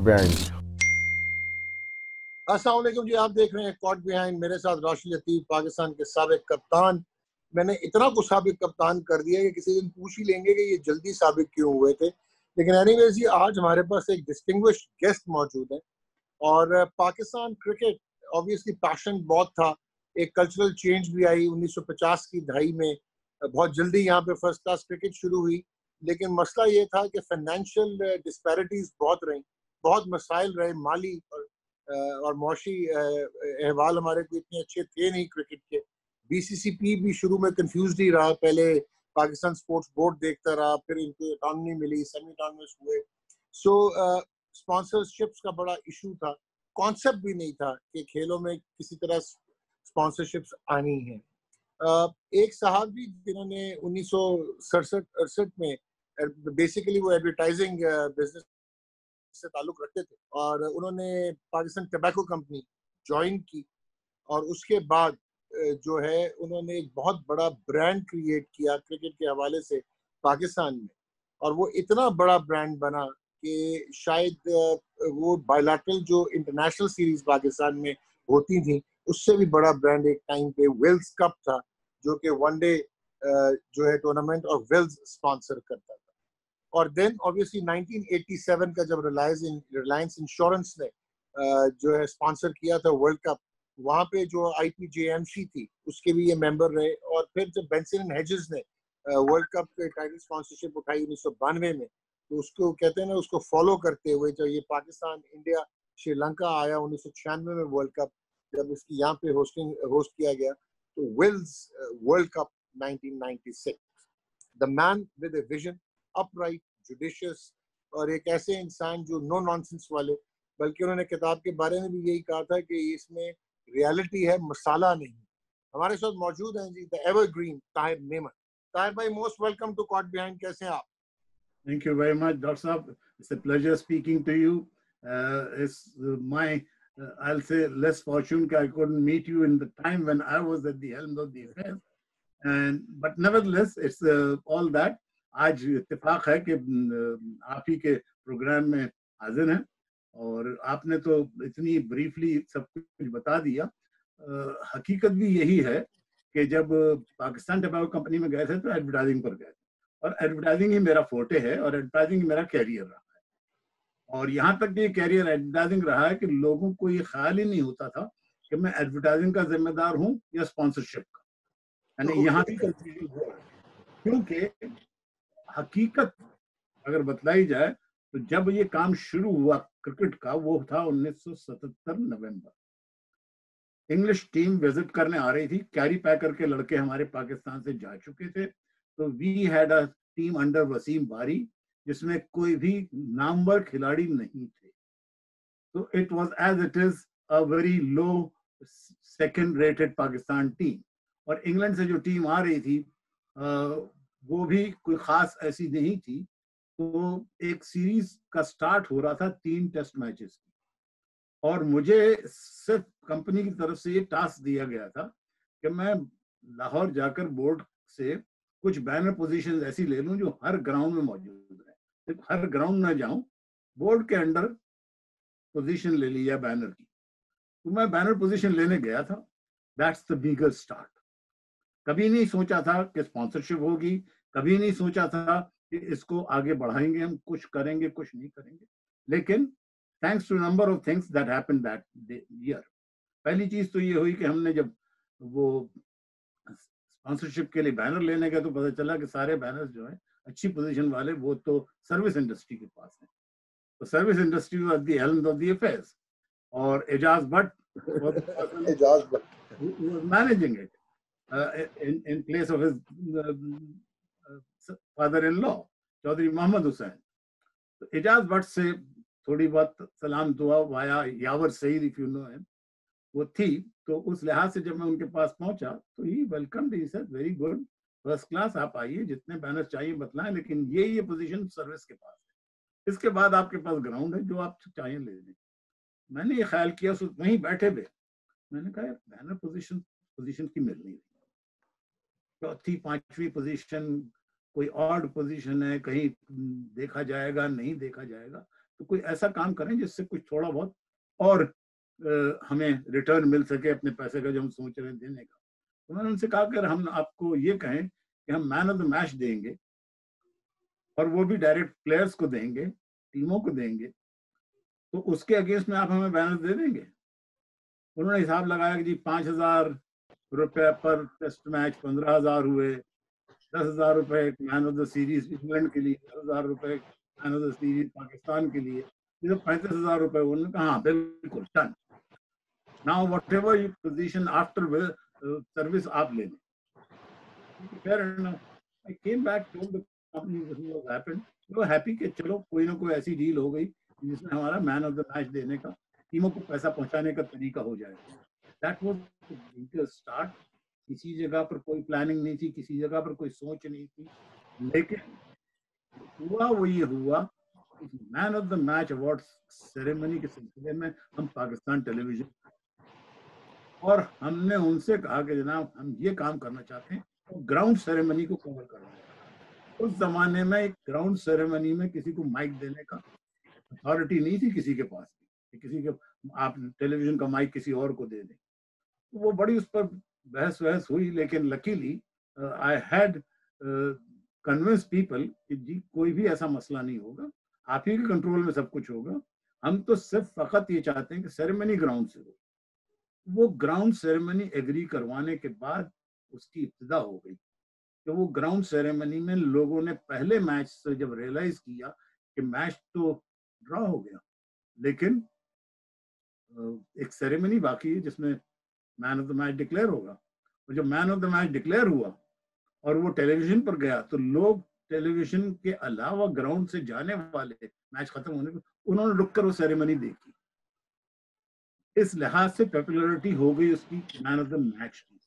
Behind. अस्सलाम वालेकुम जी, आप देख रहे हैं कॉट बिहाइंड। मेरे साथ राशिद लतीफ, पाकिस्तान के साबिक कप्तान। मैंने इतना कुछ साबिक कप्तान कर दिया कि किसी दिन पूछ ही लेंगे कि ये जल्दी साबिक क्यों हुए थे। लेकिन एनीवेज जी, आज हमारे पास एक डिस्टिंग्विश्ड गेस्ट मौजूद है और पाकिस्तान क्रिकेट ऑब्वियसली पैशन बहुत था। एक कल्चरल चेंज भी आई 1950 की दहाई में। बहुत जल्दी यहाँ पे फर्स्ट क्लास क्रिकेट शुरू हुई, लेकिन मसला ये था कि फाइनेंशियल डिस्पैरिटीज बहुत रही, बहुत मसाइल रहे, माली और मौशी अहवाल हमारे को इतने अच्छे थे नहीं क्रिकेट के। बीसीसीपी भी शुरू में कंफ्यूज ही रहा, पहले पाकिस्तान स्पोर्ट्स बोर्ड देखता रहा, फिर इनको ऑटोनॉमी मिली, सेमी ऑटोनॉमस हुए। सो स्पॉन्सरशिप्स का बड़ा इशू था। कॉन्सेप्ट भी नहीं था कि खेलों में किसी तरह स्पॉन्सरशिप्स आनी है। एक साहब भी जिन्होंने 1967-68 में बेसिकली वो एडवर्टाइजिंग बिजनेस से ताल्लुक रखते थे और उन्होंने पाकिस्तान टबैको कंपनी ज्वाइन की और उसके बाद जो है उन्होंने एक बहुत बड़ा ब्रांड क्रिएट किया क्रिकेट के हवाले से पाकिस्तान में। और वो इतना बड़ा ब्रांड बना कि शायद वो बायलैटरल जो इंटरनेशनल सीरीज पाकिस्तान में होती थी उससे भी बड़ा ब्रांड एक टाइम पे वेल्स कप था, जो कि वनडे जो है टूर्नामेंट और वेल्स स्पॉन्सर करता था। और देन ऑब्वियसली 1987 का जब रिलायंस इंश्योरेंस ने जो है स्पॉन्सर किया था वर्ल्ड कप, वहाँ पे जो आईपीजेएमसी थी उसके भी ये मेंबर रहे। और फिर जब बेंसन एंड हेजेस ने वर्ल्ड कप के टाइटल स्पॉन्सरशिप उठाई 1992 में, तो उसको कहते हैं ना, उसको फॉलो करते हुए जब ये पाकिस्तान इंडिया श्रीलंका आया 1996 में वर्ल्ड कप, जब इसकी यहाँ पे होस्ट किया गया, तो Wills World Cup 1996। The man with a vision, upright, judicious और एक ऐसे इंसान जो नो नॉनसेंस वाले, बल्कि उन्होंने किताब के बारे में भी यही कहा था कि इसमें रियलिटी है, मसाला नहीं। हमारे साथ मौजूद हैं जी द एवरग्रीन ताहिर मेमन। ताहिर भाई, most welcome to caught behind. कैसे हैं आप? Thank you very much, Dr. Saab. It's a pleasure speaking to you. It's my, I'll say, less fortune that I couldn't meet you in the time when I was at the helm of the affairs. But nevertheless, it's all that. आज इत्तेफाक है कि आप ही के programme में हाजिर हैं और आपने तो इतनी ब्रीफली सब कुछ बता दिया। हकीकत भी यही है कि जब पाकिस्तान टबैको कंपनी में गए थे तो एडवर्टाइजिंग पर गए, और एडवर्टाइजिंग ही मेरा फोटे है और एडवर्टाइजिंग मेरा कैरियर रहा है। और यहाँ तक ये कैरियर एडवर्टाइजिंग रहा है कि लोगों को ये ख्याल ही नहीं होता था कि मैं एडवर्टाइजिंग का जिम्मेदार हूँ या स्पॉन्सरशिप का। यानी यहाँ भी कंफ्यूजन हुआ, क्योंकि हकीकत अगर बतलाई जाए तो जब ये काम शुरू हुआ क्रिकेट का, वो था 1977 नवंबर। इंग्लिश टीम विजिट करने आ रही थी, कैरी पैकर के लड़के हमारे पाकिस्तान से जा चुके थे, तो we had a team under Wasim Bari जिसमें कोई भी नामवर खिलाड़ी नहीं थे। तो it was as it is a very low second rated Pakistan team. और इंग्लैंड से जो टीम आ रही थी वो भी कोई खास ऐसी नहीं थी। तो एक सीरीज का स्टार्ट हो रहा था 3 टेस्ट मैचेस की, और मुझे सिर्फ कंपनी की तरफ से ये टास्क दिया गया था कि मैं लाहौर जाकर बोर्ड से कुछ बैनर पोजीशन ऐसी ले लूं जो हर ग्राउंड में मौजूद है। सिर्फ हर ग्राउंड में जाऊं, बोर्ड के अंडर पोजीशन ले लिया बैनर की। तो मैं बैनर पोजीशन लेने गया था। That's the bigger start. कभी नहीं सोचा था कि स्पॉन्सरशिप होगी, कभी नहीं सोचा था कि इसको आगे बढ़ाएंगे, हम कुछ करेंगे, कुछ नहीं करेंगे। लेकिन thanks to number of things that happened that year, पहली चीज तो ये हुई कि हमने जब वो स्पॉन्सरशिप के लिए बैनर लेने गए तो पता चला कि सारे बैनर्स जो है अच्छी पोजीशन वाले वो तो सर्विस इंडस्ट्री के पास हैं। तो service industry was the helm of the affairs, और Ejaz Bhatt managing it in place of his father-in-law, Chaudhry Mohammad Hussain. तो एजाज भट्ट से थोड़ी बहुत सलाम दुआ via Yawar Saeed, if you know him, वो थी। तो उस लिहाज से जब मैं उनके पास पहुंचा तो ही welcome, he said very good, first class, आप आइए, जितने बैनर चाहिए बतलाएं, लेकिन ये पोजीशन सर्विस के पास है, इसके बाद आपके पास ग्राउंड है, जो आप चाहिए ले लें। मैंने ये ख्याल किया वहीं बैठे हुए, मैंने कहा बैनर पोजीशन की मिल नहीं रही, चौथी पांचवी पोजीशन कोई ऑड पोजीशन है, कहीं देखा जाएगा नहीं देखा जाएगा। तो कोई ऐसा काम करें जिससे कुछ थोड़ा बहुत और हमें रिटर्न मिल सके अपने पैसे का जो हम सोच रहे हैं देने का। तो मैंने उनसे कहा कि हम आपको ये कहें कि हम मैन ऑफ द मैच देंगे, और वो भी डायरेक्ट प्लेयर्स को देंगे, टीमों को देंगे, तो उसके अगेंस्ट में आप हमें बैनर दे देंगे? उन्होंने हिसाब लगाया कि जी 5,000 रुपए पर टेस्ट मैच 15,000 हुए, 10,000 रुपए man of the series England के लिए, 10,000 रुपए man of the series Pakistan के लिए, ये तो 35,000 रुपए। उन्होंने कहा हाँ बिल्कुल done, now what ever you position after service आप ले लें। Fair enough. I came back, told the company this was happened. वो हैप्पी कि चलो कोई ना कोई ऐसी डील हो गई जिसमें हमारा मैन ऑफ द मैच देने का, टीमों को पैसा पहुंचाने का तरीका हो जाएगा। That was the start. किसी जगह पर कोई प्लानिंग नहीं थी, किसी जगह पर कोई सोच नहीं थी, लेकिन हुआ वो ये हुआ। Man of the match award ceremony के सिलसिले में हम पाकिस्तान टेलीविजन, और हमने उनसे कहा कि जनाब हम ये काम करना चाहते हैं, तो ग्राउंड सेरेमनी को कवर करना है। उस जमाने में एक ग्राउंड सेरेमनी में किसी को माइक देने का अथॉरिटी नहीं थी किसी के पास भी, किसी के आप टेलीविजन का माइक किसी और को दे दें। तो वो बड़ी उस पर बहस हुई, लेकिन luckily I had convince people कि जी कोई भी ऐसा मसला नहीं होगा, आप ही के कंट्रोल में सब कुछ होगा, हम तो सिर्फ फकत ये चाहते हैं कि सेरेमनी ग्राउंड से हो। वो ग्राउंड सेरेमनी एग्री करवाने के बाद उसकी इब्तिदा हो गई। तो वो ग्राउंड सेरेमनी में लोगों ने पहले मैच से जब रियलाइज किया कि मैच तो ड्रॉ हो गया, लेकिन एक सेरेमनी बाकी है जिसमें man of the match declare होगा, और जब man of the match declare हुआ और वो टेलीविजन पर गया तो लोग टेलीविजन के अलावा ग्राउंड से जाने वाले मैच खत्म होने पर उन्होंने रुककर वो सेरेमनी देखी। इस लिहाज से पॉपुलैरिटी हो गई उसकी मैन ऑफ द मैच की,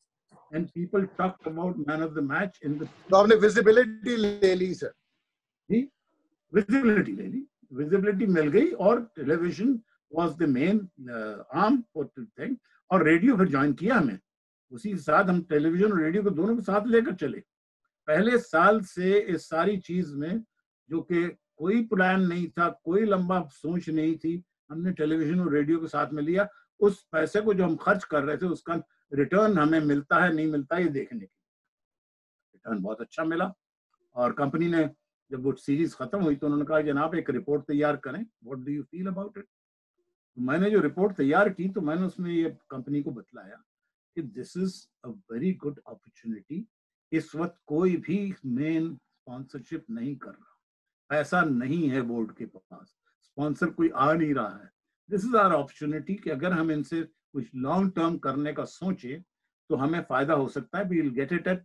and people talk about man of the match in the. तो आपने विजिबिलिटी ले ली सर? जी, विजिबिलिटी ले ली, विजिबिलिटी मिल गई, और television was the main arm for thing, और रेडियो फिर ज्वाइन किया हमें उसी के साथ। हम टेलीविजन और रेडियो को दोनों को साथ लेकर चले। पहले साल से इस सारी चीज में, जो कि कोई प्लान नहीं था, कोई लंबा सोच नहीं थी, हमने टेलीविजन और रेडियो को साथ में लिया। उस पैसे को जो हम खर्च कर रहे थे उसका रिटर्न हमें मिलता है नहीं मिलता है ये देखने के। रिटर्न बहुत अच्छा मिला, और कंपनी ने जब वो सीरीज खत्म हुई तो उन्होंने कहा जनाब एक रिपोर्ट तैयार करें, what do you feel about it. मैंने जो रिपोर्ट तैयार की तो मैंने उसमें ये कंपनी को बतलाया कि this is a very good opportunity. इस वक्त कोई भी मेन स्पॉन्सरशिप नहीं कर रहा, पैसा नहीं है बोर्ड के पास, स्पॉन्सर कोई आ नहीं रहा है। दिस इज आवर अपॉर्चुनिटी कि अगर हम इनसे कुछ लॉन्ग टर्म करने का सोचे तो हमें फायदा हो सकता है। We will get it at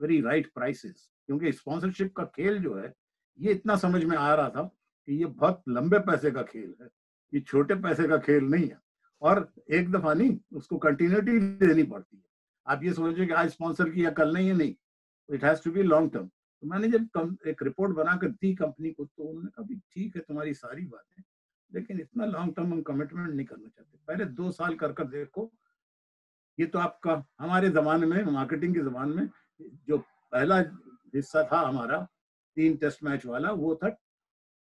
very right prices, क्योंकि स्पॉन्सरशिप का खेल जो है ये इतना समझ में आ रहा था कि ये बहुत लंबे पैसे का खेल है, ये छोटे पैसे का खेल नहीं है, और एक दफा नहीं उसको कंटिन्यूटी देनी पड़ती है। आप ये सोचिए कि आज स्पॉन्सर किया कल नहीं है, नहीं, it has to be long term. तो मैंने जब एक रिपोर्ट बनाकर दी कंपनी को तो उन्होंने कहा ठीक है तुम्हारी सारी बातें, लेकिन इतना लॉन्ग टर्म हम कमिटमेंट नहीं करना चाहते, पहले 2 साल कर देखो। ये तो आपका हमारे जमाने में, मार्केटिंग के जमाने में जो पहला हिस्सा था हमारा 3 टेस्ट मैच वाला, वो था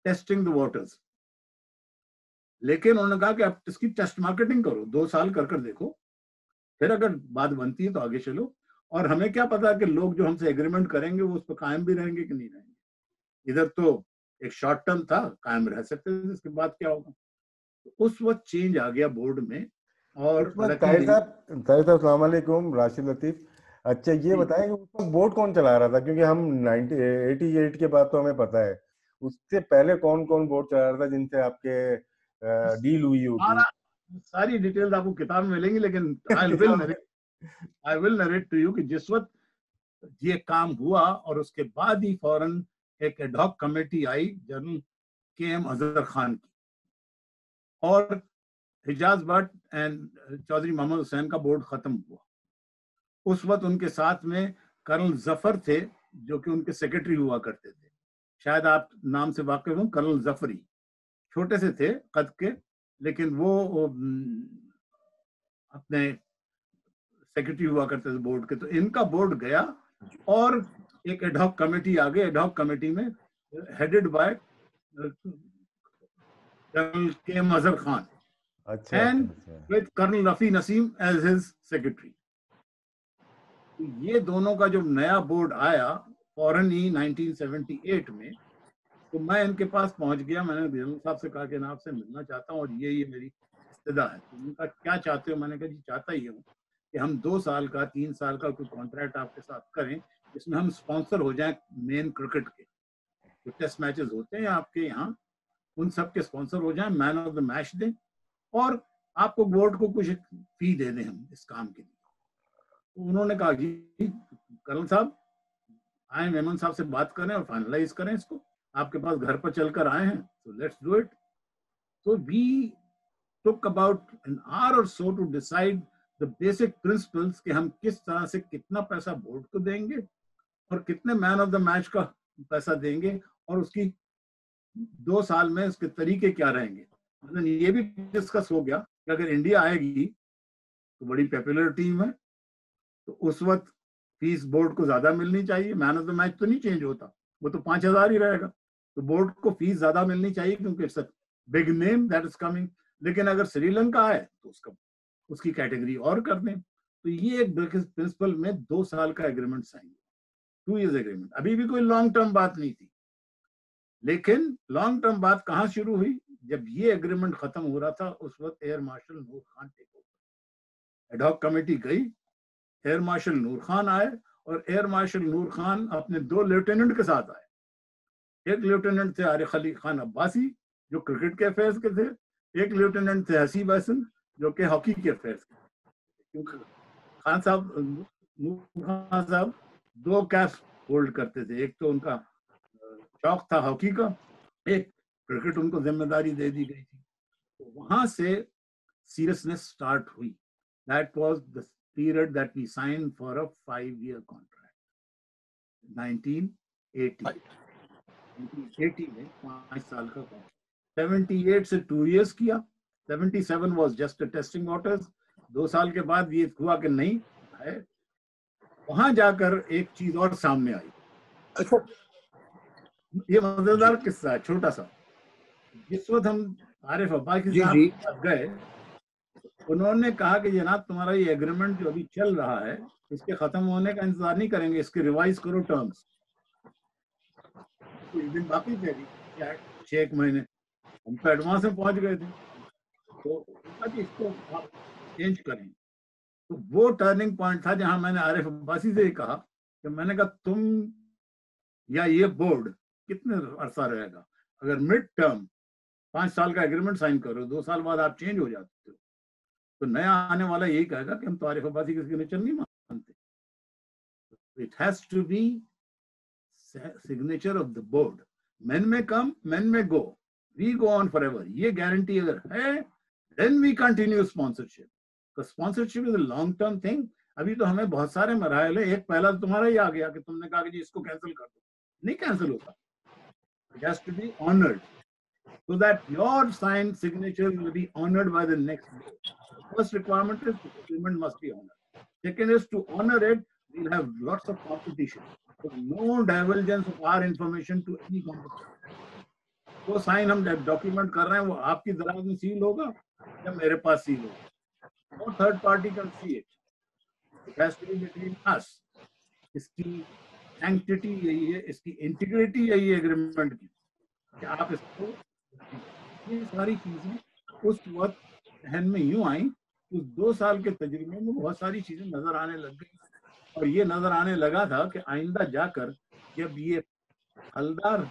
टेस्टिंग द वाटर्स। लेकिन उन्होंने कहा कि आप इसकी टेस्ट मार्केटिंग करो, 2 साल कर देखो, फिर अगर बात बनती है तो आगे चलो। और हमें क्या पता कि लोग जो हमसे एग्रीमेंट करेंगे वो उस पर कायम भी रहेंगे कि नहीं रहेंगे। इधर तो एक शॉर्ट टर्म था, कायम रह सकते थे, इसके बाद क्या होगा। तो उस वक्त चेंज आ गया बोर्ड में। और ताहिर साहब अस्सलाम वालेकुम, राशिद लतीफ। अच्छा ये बताएं कि उस वक्त बोर्ड कौन चला रहा था, क्योंकि हम 1988 के बाद तो हमें पता है, उससे पहले कौन कौन बोर्ड चला रहा था जिनसे आपके डील हुई होगी? सारी डिटेल्स आपको किताब में मिलेंगी, लेकिन I will narrate to you कि जिस वक्त ये काम हुआ और उसके बाद ही फौरन एक ad hoc committee I general KM. Azhar Khan की, और हिजाज भट्ट एंड चौधरी मोहम्मद हुसैन का बोर्ड खत्म हुआ। उस वक्त उनके साथ में कर्नल जफर थे जो कि उनके सेक्रेटरी हुआ करते थे, शायद आप नाम से वाकिफ हो, कर्नल जफरी। छोटे से थे कद के, लेकिन वो अपने सेक्रेटरी हुआ करते थे बोर्ड के। तो इनका बोर्ड गया और एक एडहॉक कमेटी आ गई। एडहॉक कमेटी में headed by Colonel K.M. Azhar Khan, अच्छा and अच्छा with Colonel Rafi Naseem as his secretary. तो ये दोनों का जब नया बोर्ड आया फॉरन ही 1978 में, तो मैं इनके पास पहुंच गया। मैंने जनरल साहब से कहा कि मैं आपसे मिलना चाहता हूँ और ये मेरी इस्तदा है। तो उन्होंने कहा क्या चाहते हो? मैंने कहा जी चाहता ही हूँ कि हम 2 साल का 3 साल का कोई कॉन्ट्रैक्ट आपके साथ करें जिसमें हम स्पॉन्सर हो जाएं मेन क्रिकेट के जो टेस्ट मैचेस होते हैं आपके यहाँ, उन सब के स्पॉन्सर हो जाएं, मैन ऑफ द मैच दें और आपको बोर्ड को कुछ फी दे दें हम इस काम के लिए। तो उन्होंने कहा जी कर्नल साहब आए मेमन साहब से बात करें और फाइनलाइज करें इसको, आपके पास घर पर चलकर आए हैं, so let's do it. So we took about an hour or so to decide the basic principles कि हम किस तरह से कितना पैसा बोर्ड को देंगे और कितने मैन ऑफ द मैच का पैसा देंगे और उसकी 2 साल में उसके तरीके क्या रहेंगे। मतलब ये भी डिस्कस हो गया कि अगर इंडिया आएगी तो बड़ी पॉपुलर टीम है, तो उस वक्त फीस बोर्ड को ज्यादा मिलनी चाहिए। मैन ऑफ द मैच तो नहीं चेंज होता, वो तो 5,000 ही रहेगा, तो बोर्ड को फीस ज्यादा मिलनी चाहिए क्योंकि it's a big name that is coming. लेकिन अगर श्रीलंका आए तो उसकी कैटेगरी और कर दें। तो ये एक प्रिंसिपल में 2 साल का एग्रीमेंट साइन, 2 years एग्रीमेंट। अभी भी कोई लॉन्ग टर्म बात नहीं थी, लेकिन लॉन्ग टर्म बात कहाँ शुरू हुई? जब ये एग्रीमेंट खत्म हो रहा था उस वक्त air marshal Noor Khan take over, ad hoc committee गई, एयर मार्शल नूर खान आए और एयर मार्शल नूर खान अपने 2 लेफ्टिनेंट के साथ आए। एक लेफ्टिनेंट थे आरिफ अली खान अब्बासी जो क्रिकेट के अफेयर्स के थे, एक लेफ्टिनेंट थे हसीब हसन जो कि हॉकी के अफेयर्स के। क्योंकि खान साहब नूर खान साहब 2 कैप होल्ड करते थे, एक तो उनका शौक था हॉकी का, एक क्रिकेट उनको जिम्मेदारी दे दी गई थी। तो वहां से सीरियसनेस स्टार्ट हुई। That was the period that we signed for a 5-year contract. 1980 में 5 साल का कॉन्ट्रैक्ट। 78 से 2 years किया। 77 was just a testing waters। 2 साल के बाद ये हुआ कि नहीं है। वहां जाकर एक चीज और सामने आई। अच्छा, ये मजेदार किस्सा है छोटा सा। जिस वक्त हम आरिफ अब्बासी जी साहब जी, के साथ गए, उन्होंने कहा कि जनाब तुम्हारा ये एग्रीमेंट जो अभी चल रहा है इसके खत्म होने का इंतजार नहीं करेंगे, इसके रिवाइज करो टर्म्स। कुछ दिन बाकी थे अभी, 6 महीने, हम तो एडवांस में पहुंच गए थे, तो इसको आप चेंज करें। तो वो टर्निंग पॉइंट था जहां मैंने आरिफ अब्बासी से कहा कि मैंने कहा तुम या ये बोर्ड कितने अरसा रहेगा? अगर मिड टर्म 5 साल का एग्रीमेंट साइन करो, 2 साल बाद आप चेंज हो जाते हो, तो नया आने वाला यही कहेगा कि हम तो आरिफ अब्बासी के सिग्नेचर नहीं मानते। It has to be signature of the board. men may come, men may go, we go on forever। ये गारंटी अगर है then we continue sponsorship, because sponsorship is a long term thing। अभी तो हमें बहुत सारे मराहल है, एक पहला तो तुम्हारा ही आ गया कि तुमने कहा कि जी इसको कैंसिल कर दो, नहीं कैंसिल होता। It has to be honored so that your signed signature will be honored by the next board। First requirement is the agreement must be honored। Second is to honor it, we'll have lots of competition। So no divulgence of our information to any competition। वो sign हम document कर रहे हैं वो आपकी दराज में seal होगा या मेरे पास सील होगा। No third party can see it। It has to be between us। इसकी सैंक्टिटी यही है, इसकी इंटीग्रिटी यही है एग्रीमेंट की कि आप इसको, ये सारी चीजें उस वक्त जहन में यूं आई। उस 2 साल के तजुर्बे में बहुत सारी चीजें नजर आने लग गई और ये नजर आने लगा था कि आइंदा जाकर जब ये हलदार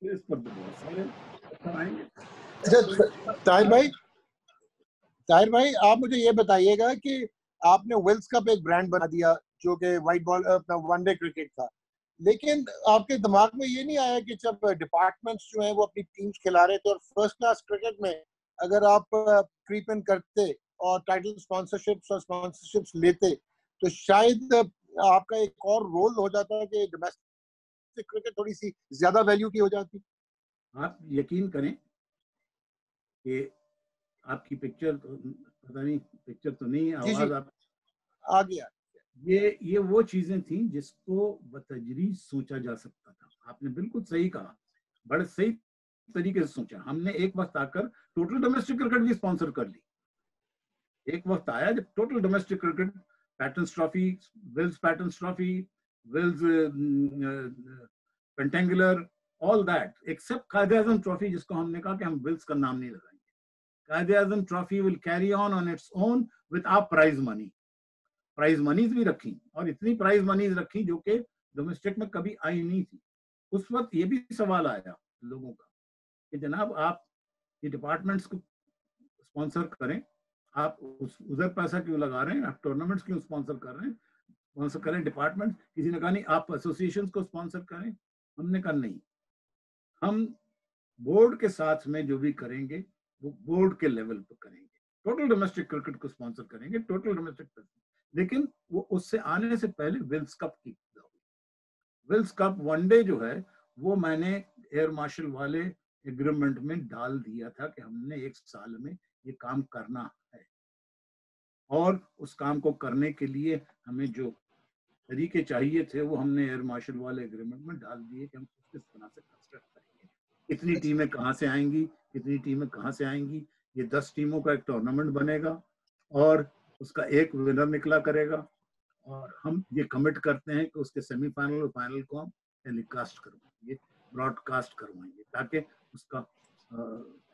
इस पर बहुत सारे पत्थर आएंगे। अच्छा ताहिर भाई आप मुझे ये बताइएगा कि आपने वेल्स कप एक ब्रांड बना दिया जो कि वाइट बॉल अपना वनडे क्रिकेट था, लेकिन आपके दिमाग में ये नहीं आया कि जब डिपार्टमेंट्स जो हैं वो अपनी टीम्स खिला रहे थे और फर्स्ट क्लास क्रिकेट में अगर आप क्रीप इन करते और टाइटल स्पॉन्सरशिप्स लेते तो शायद आपका एक और रोल हो जाता कि डोमेस्टिक क्रिकेट थोड़ी सी ज्यादा वैल्यू की हो जाती। आप यकीन करें कि आपकी पिक्चर तो पता नहीं, पिक्चर तो नहीं है, आवाज आप आ गया। ये वो चीजें थी जिसको बतजरीज सोचा जा सकता था। आपने बिल्कुल सही कहा, बड़े सही तरीके से सोचा। हमने एक वक्त आकर टोटल डोमेस्टिक क्रिकेट भी स्पॉन्सर कर ली। एक वक्त आया जब total domestic cricket, Patron's trophy, Wills Patron's trophy, Wills pentangular, all that except Quaid-e-Azam trophy, जिसको हमने कहा कि हम विल्स का नाम नहीं लगाएंगे। Quaid-e-Azam trophy will carry on its own with our prize money. Prize monies भी रखी, और इतनी प्राइज मनीज रखी जो कि डोमेस्टिक में कभी आई नहीं थी। उस वक्त ये भी सवाल आया लोगों का कि जनाब आप ये डिपार्टमेंट्स को स्पॉन्सर करें, आप उधर पैसा क्यों लगा रहे हैं, आप टूर्नामेंट्स क्यों स्पॉन्सर कर रहे हैं, स्पॉन्सर करें डिपार्टमेंट। किसी ने कहा नहीं आप एसोसिएशंस को स्पॉन्सर करें। हमने कहा नहीं, हम बोर्ड के साथ में जो भी करेंगे वो बोर्ड के लेवल पर करेंगे। टोटल डोमेस्टिक क्रिकेट को स्पॉन्सर करेंगे, टोटल डोमेस्टिक, लेकिन वो उससे आने से पहले विल्स कप की विल्स कप वनडे जो है वो मैंने एयर मार्शल वाले एग्रीमेंट में डाल दिया था कि हमने 1 साल में ये काम करना है, और उस काम को करने के लिए हमें जो तरीके चाहिए थे वो हमने एयर मार्शल वाले एग्रीमेंट में डाल दिए कि हम किस तरह से कंस्ट्रक्ट करेंगे, कितनी टीमें कहाँ से आएंगी, कितनी टीमें कहाँ से आएंगी। ये 10 टीमों का एक टूर्नामेंट बनेगा और उसका एक विनर निकला करेगा, और हम ये कमिट करते हैं कि उसके सेमीफाइनल और फाइनल को हम टेलीकास्ट करवाएंगे, ब्रॉडकास्ट करवाएंगे, ताकि उसका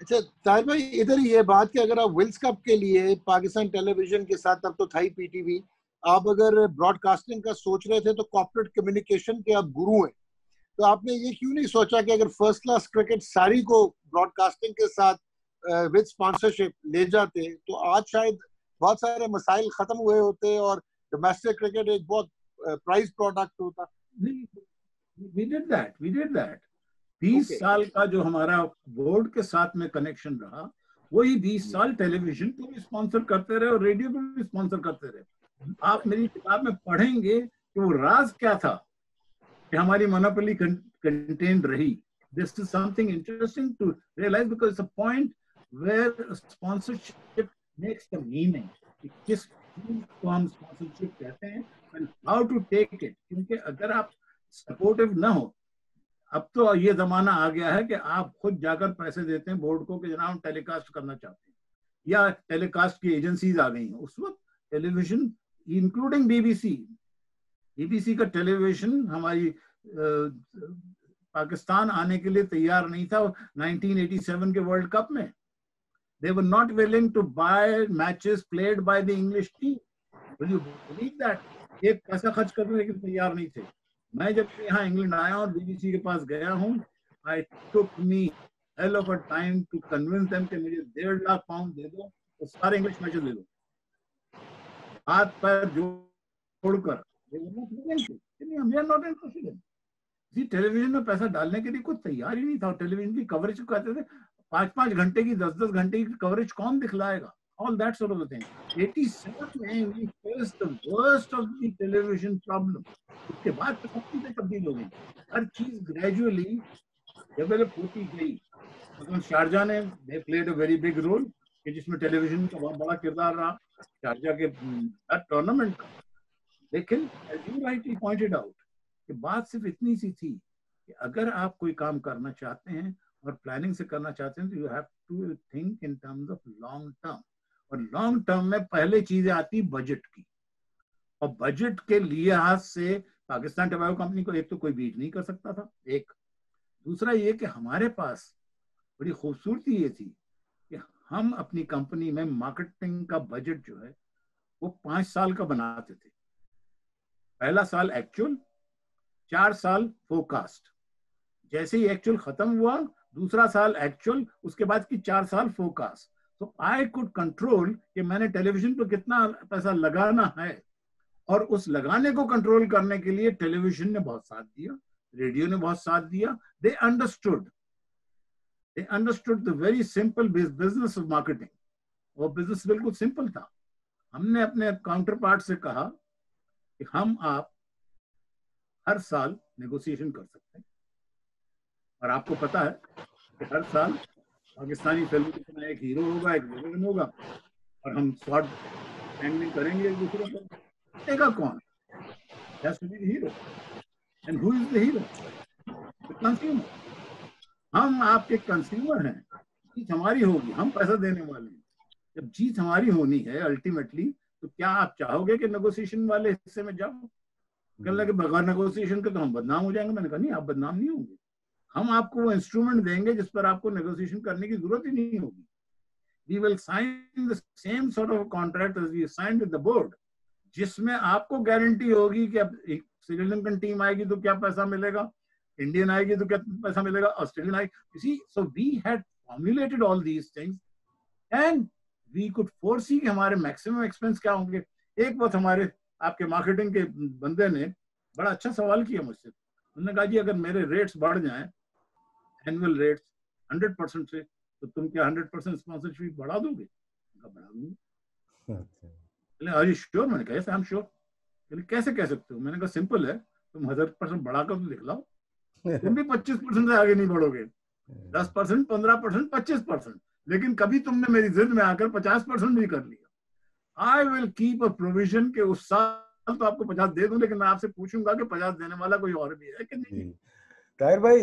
अच्छा ताहिर भाई, इधर ये बात कि अगर आप विल्स कप के लिए पाकिस्तान टेलीविजन के साथ, तब तो था ही पीटीवी, आप अगर ब्रॉडकास्टिंग का सोच रहे थे तो कॉर्पोरेट कम्युनिकेशन के आप गुरु हैं, तो आपने ये क्यों नहीं सोचा कि अगर फर्स्ट क्लास क्रिकेट सारी को ब्रॉडकास्टिंग के साथ विद स्पॉन्सरशिप ले जाते तो आज शायद बहुत सारे मसाइल खत्म हुए होते और डोमेस्टिक क्रिकेट एक बहुत प्राइज प्रोडक्ट होता। We did that. 20 साल का जो हमारा बोर्ड के साथ में कनेक्शन रहा, वही 20 साल टेलीविजन को भी स्पॉन्सर करते रहे और रेडियो को भी स्पॉन्सर करते रहे। आप मेरी किताब में पढ़ेंगे कि वो राज क्या था कि हमारी मोनोपोली कंटेंट रही। This is something interesting to realize because it's a point where sponsorship makes the meaning. किस चीज को हम स्पॉन्सरशिप कहते हैं and how to take it। क्योंकि अगर आप सपोर्टिव ना हो, अब तो ये जमाना आ गया है कि आप खुद जाकर पैसे देते हैं बोर्ड को कि जनाब हम टेलीकास्ट करना चाहते हैं, या टेलीकास्ट की एजेंसीज आ गई हैं। उस वक्त टेलीविजन इंक्लूडिंग बीबीसी का टेलीविजन हमारी पाकिस्तान आने के लिए तैयार नहीं था 1987 के वर्ल्ड कप में। They were not willing to buy matches played by the English team. Will you believe that? एक पैसा खर्च करने के तैयार नहीं थे। मैं जब यहाँ इंग्लैंड आया और बीबीसी के पास गया हूँ, I took me hell of a time to convince them कि मुझे 1.5 लाख पाउंड दे दो तो सारे इंग्लिश मैचेस ले लो, हाथ पैर जोड़कर। We are not interested in। Zee television में पैसा डालने के लिए कुछ तैयार ही नहीं था। टेलीविजन की कवरेज को कहते थे 5-5 घंटे की, 10-10 घंटे की कवरेज कौन दिखलाएगा, all that sort of a thing। 87 में we faced the worst of the television problem। उसके बाद तो सब चीजें तब्दील हो गई, हर चीज ग्रेजुअली डेवलप होती गई। मतलब शारजा ने they played a very big role कि जिसमें टेलीविजन का बहुत बड़ा किरदार रहा शारजा के टूर्नामेंट का। लेकिन as you rightly pointed out कि बात सिर्फ इतनी सी थी कि अगर आप कोई काम करना चाहते हैं और प्लानिंग से करना चाहते हैं तो you have to think in terms of long term. और लॉन्ग टर्म में पहले चीजें आती बजट की, और बजट के लिहाज से पाकिस्तान टोबैको कंपनी को एक तो कोई बीट नहीं कर सकता था, एक। दूसरा ये कि हमारे पास बड़ी खूबसूरती ये थी कि हम अपनी कंपनी में मार्केटिंग का बजट जो है वो 5 साल का बनाते थे। पहला साल एक्चुअल, 4 साल फोरकास्ट। जैसे ही एक्चुअल खत्म हुआ, दूसरा साल एक्चुअल, उसके बाद की 4 साल फोरकास्ट। तो आई कुड कंट्रोल कि मैंने टेलीविजन पर कितना पैसा लगाना है, और उस लगाने को कंट्रोल करने के लिए टेलीविजन ने बहुत साथ दिया, रेडियो ने बहुत साथ दिया। They understood the very simple business of marketing. वो बिजनेस बिल्कुल सिंपल था। हमने अपने काउंटर पार्ट से कहा कि हम आप हर साल नेगोशिएशन कर सकते हैं, और आपको पता है कि हर साल पाकिस्तानी फिल्म में एक हीरो होगा, एक विलेन होगा, और हम शॉर्ट एंडिंग करेंगे एक दूसरे को। देगा कौन? Has to be the hero. And who is the hero? The consumer. हम आपके कंज्यूमर हैं, जीत हमारी होगी, हम पैसा देने वाले हैं। जब जीत हमारी होनी है अल्टीमेटली, तो क्या आप चाहोगे कि नेगोशिएशन वाले हिस्से में जाओ? कहने लगे बगैर नेगोशिएशन के तो हम बदनाम हो जाएंगे। मैंने कहा नहीं, आप बदनाम नहीं होंगे, हम आपको वो इंस्ट्रूमेंट देंगे जिस पर आपको नेगोशिएशन करने की जरूरत ही नहीं होगी। We will sign the same sort of contract as we signed with the board, जिसमें आपको गारंटी होगी कि अब एक श्रीलंकन टीम आएगी तो क्या पैसा मिलेगा, इंडियन आएगी तो क्या पैसा मिलेगा, ऑस्ट्रेलियन आएगी। So we had formulated all these things and we could foresee कि हमारे मैक्सिमम एक्सपेंस क्या होंगे। एक बात हमारे आपके मार्केटिंग के बंदे ने बड़ा अच्छा सवाल किया मुझसे। उन्होंने कहा जी अगर मेरे रेट्स बढ़ जाएं, एनुअल रेट्स 100% से, तो तुम क्या 100% स्पॉन्सरशिप बढ़ा दोगे? बढ़ा दूंगा। Are you sure? मैंने कहा यस आई एम श्योर। कैसे कह सकते हो? मैंने कहा सिंपल है, तुम 1000% बढ़ाकर तो दिखलाओ, तुम भी 25% से आगे नहीं बढ़ोगे। 10%, 15%, 25%, लेकिन कभी तुमने मेरी जिद में आकर 50% भी कर लिया। I will keep a provision के उस साल तो आपको 50 दे दूं, लेकिन मैं आपसे पूछूंगा कि 50 देने वाला कोई और भी है कि नहीं। ताहिर भाई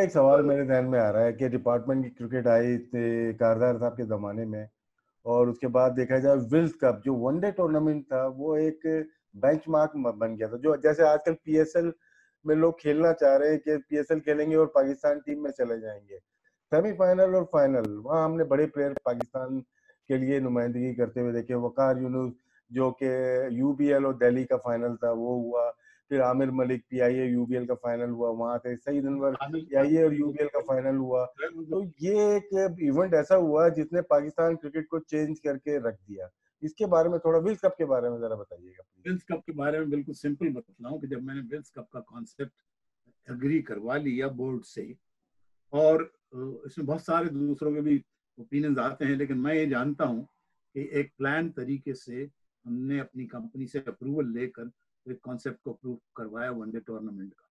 एक सवाल मेरे ध्यान में आ रहा है कि डिपार्टमेंट की क्रिकेट आई थी कारदार साहब के जमाने में, और उसके बाद देखा जाए विल्स कप जो वनडे टूर्नामेंट था वो एक बेंचमार्क बन गया था। जो जैसे आजकल पीएसएल में लोग खेलना चाह रहे हैं कि पीएसएल खेलेंगे और पाकिस्तान टीम में चले जाएंगे, सेमीफाइनल और फाइनल वहां हमने बड़े प्लेयर पाकिस्तान के लिए नुमाइंदगी करते हुए देखे। वकार यूनुस जो कि यूबीएल और दिल्ली का फाइनल था वो हुआ, फिर आमिर मलिक पीआईए यूबीएल का फाइनल हुआ वहां थे, सईद अनवर पीआईए और यूबीएल का फाइनल हुआ। तो ये एक इवेंट ऐसा हुआ जिसने पाकिस्तान क्रिकेट को चेंज करके रख दिया। इसके बारे में थोड़ा विल्स कप के बारे में जरा बताइएगा। विल्स कप के बारे में बिल्कुल सिंपल बताऊं कि जब मैंने विल्स कप का कॉन्सेप्ट एग्री करवा लिया बोर्ड से, और इसमें बहुत सारे दूसरों के भी ओपिनियंस आते हैं, लेकिन मैं ये जानता हूं कि एक प्लान तरीके से हमने अपनी कंपनी से अप्रूवल लेकर एक कॉन्सेप्ट को अप्रूव करवाया वनडे टूर्नामेंट का।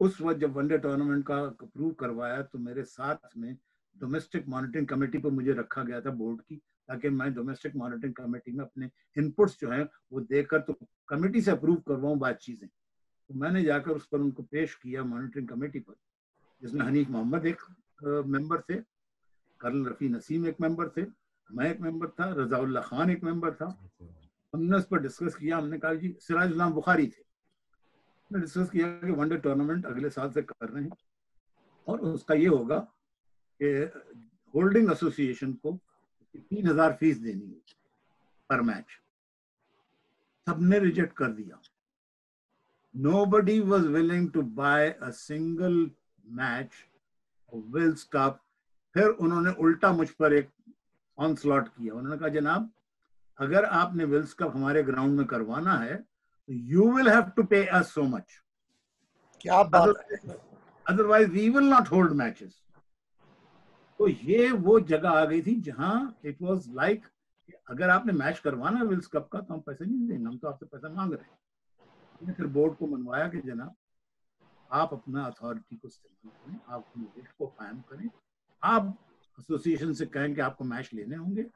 उस वक्त जब वनडे टूर्नामेंट का अप्रूव करवाया तो मेरे साथ में डोमेस्टिक मॉनिटरिंग कमेटी पर मुझे रखा गया था बोर्ड की, ताकि मैं डोमेस्टिक मॉनिटरिंग कमेटी में अपने इनपुट्स जो हैं वो देकर तो कमेटी से अप्रूव करवाऊं बात चीजें। तो मैंने जाकर उस पर उनको पेश किया मॉनिटरिंग कमेटी पर, जिसमें हनीफ मोहम्मद एक मेंबर थे, कर्नल रफी नसीम एक मेंबर थे, मैं एक मेंबर था, रजाउल्लाह खान एक मेंबर था। हमने उस पर डिस्कस किया। हमने कहा जी, सिराज इस्लाम बुखारी थे, हमने डिस्कस किया कि वनडे टूर्नामेंट अगले साल से कर रहे हैं और उसका ये होगा कि होल्डिंग एसोसिएशन को 3000 फीस देनी है पर मैच। सबने रिजेक्ट कर दिया। Nobody was willing to buy a single match of Wills Cup। फिर उन्होंने उल्टा मुझ पर एक ऑनस्लॉट किया। उन्होंने कहा जनाब अगर आपने विल्स कप हमारे ग्राउंड में करवाना है तो यू विल हैव टू पे अस सो मच, क्या बात है, otherwise we will not hold matches. तो ये वो जगह आ गई थी जहां इट वाज लाइक अगर आपने मैच करवाना है विल्स कप का तो हम पैसे नहीं देंगे, हम तो आपसे पैसा मांग रहे हैं। हमने फिर बोर्ड को मनवाया कि जनाब आप अपना अथॉरिटी को इस्तेमाल करें, आप अपने रेट को कायम करें, आप एसोसिएशन से कहें कि आपको मैच लेने होंगे।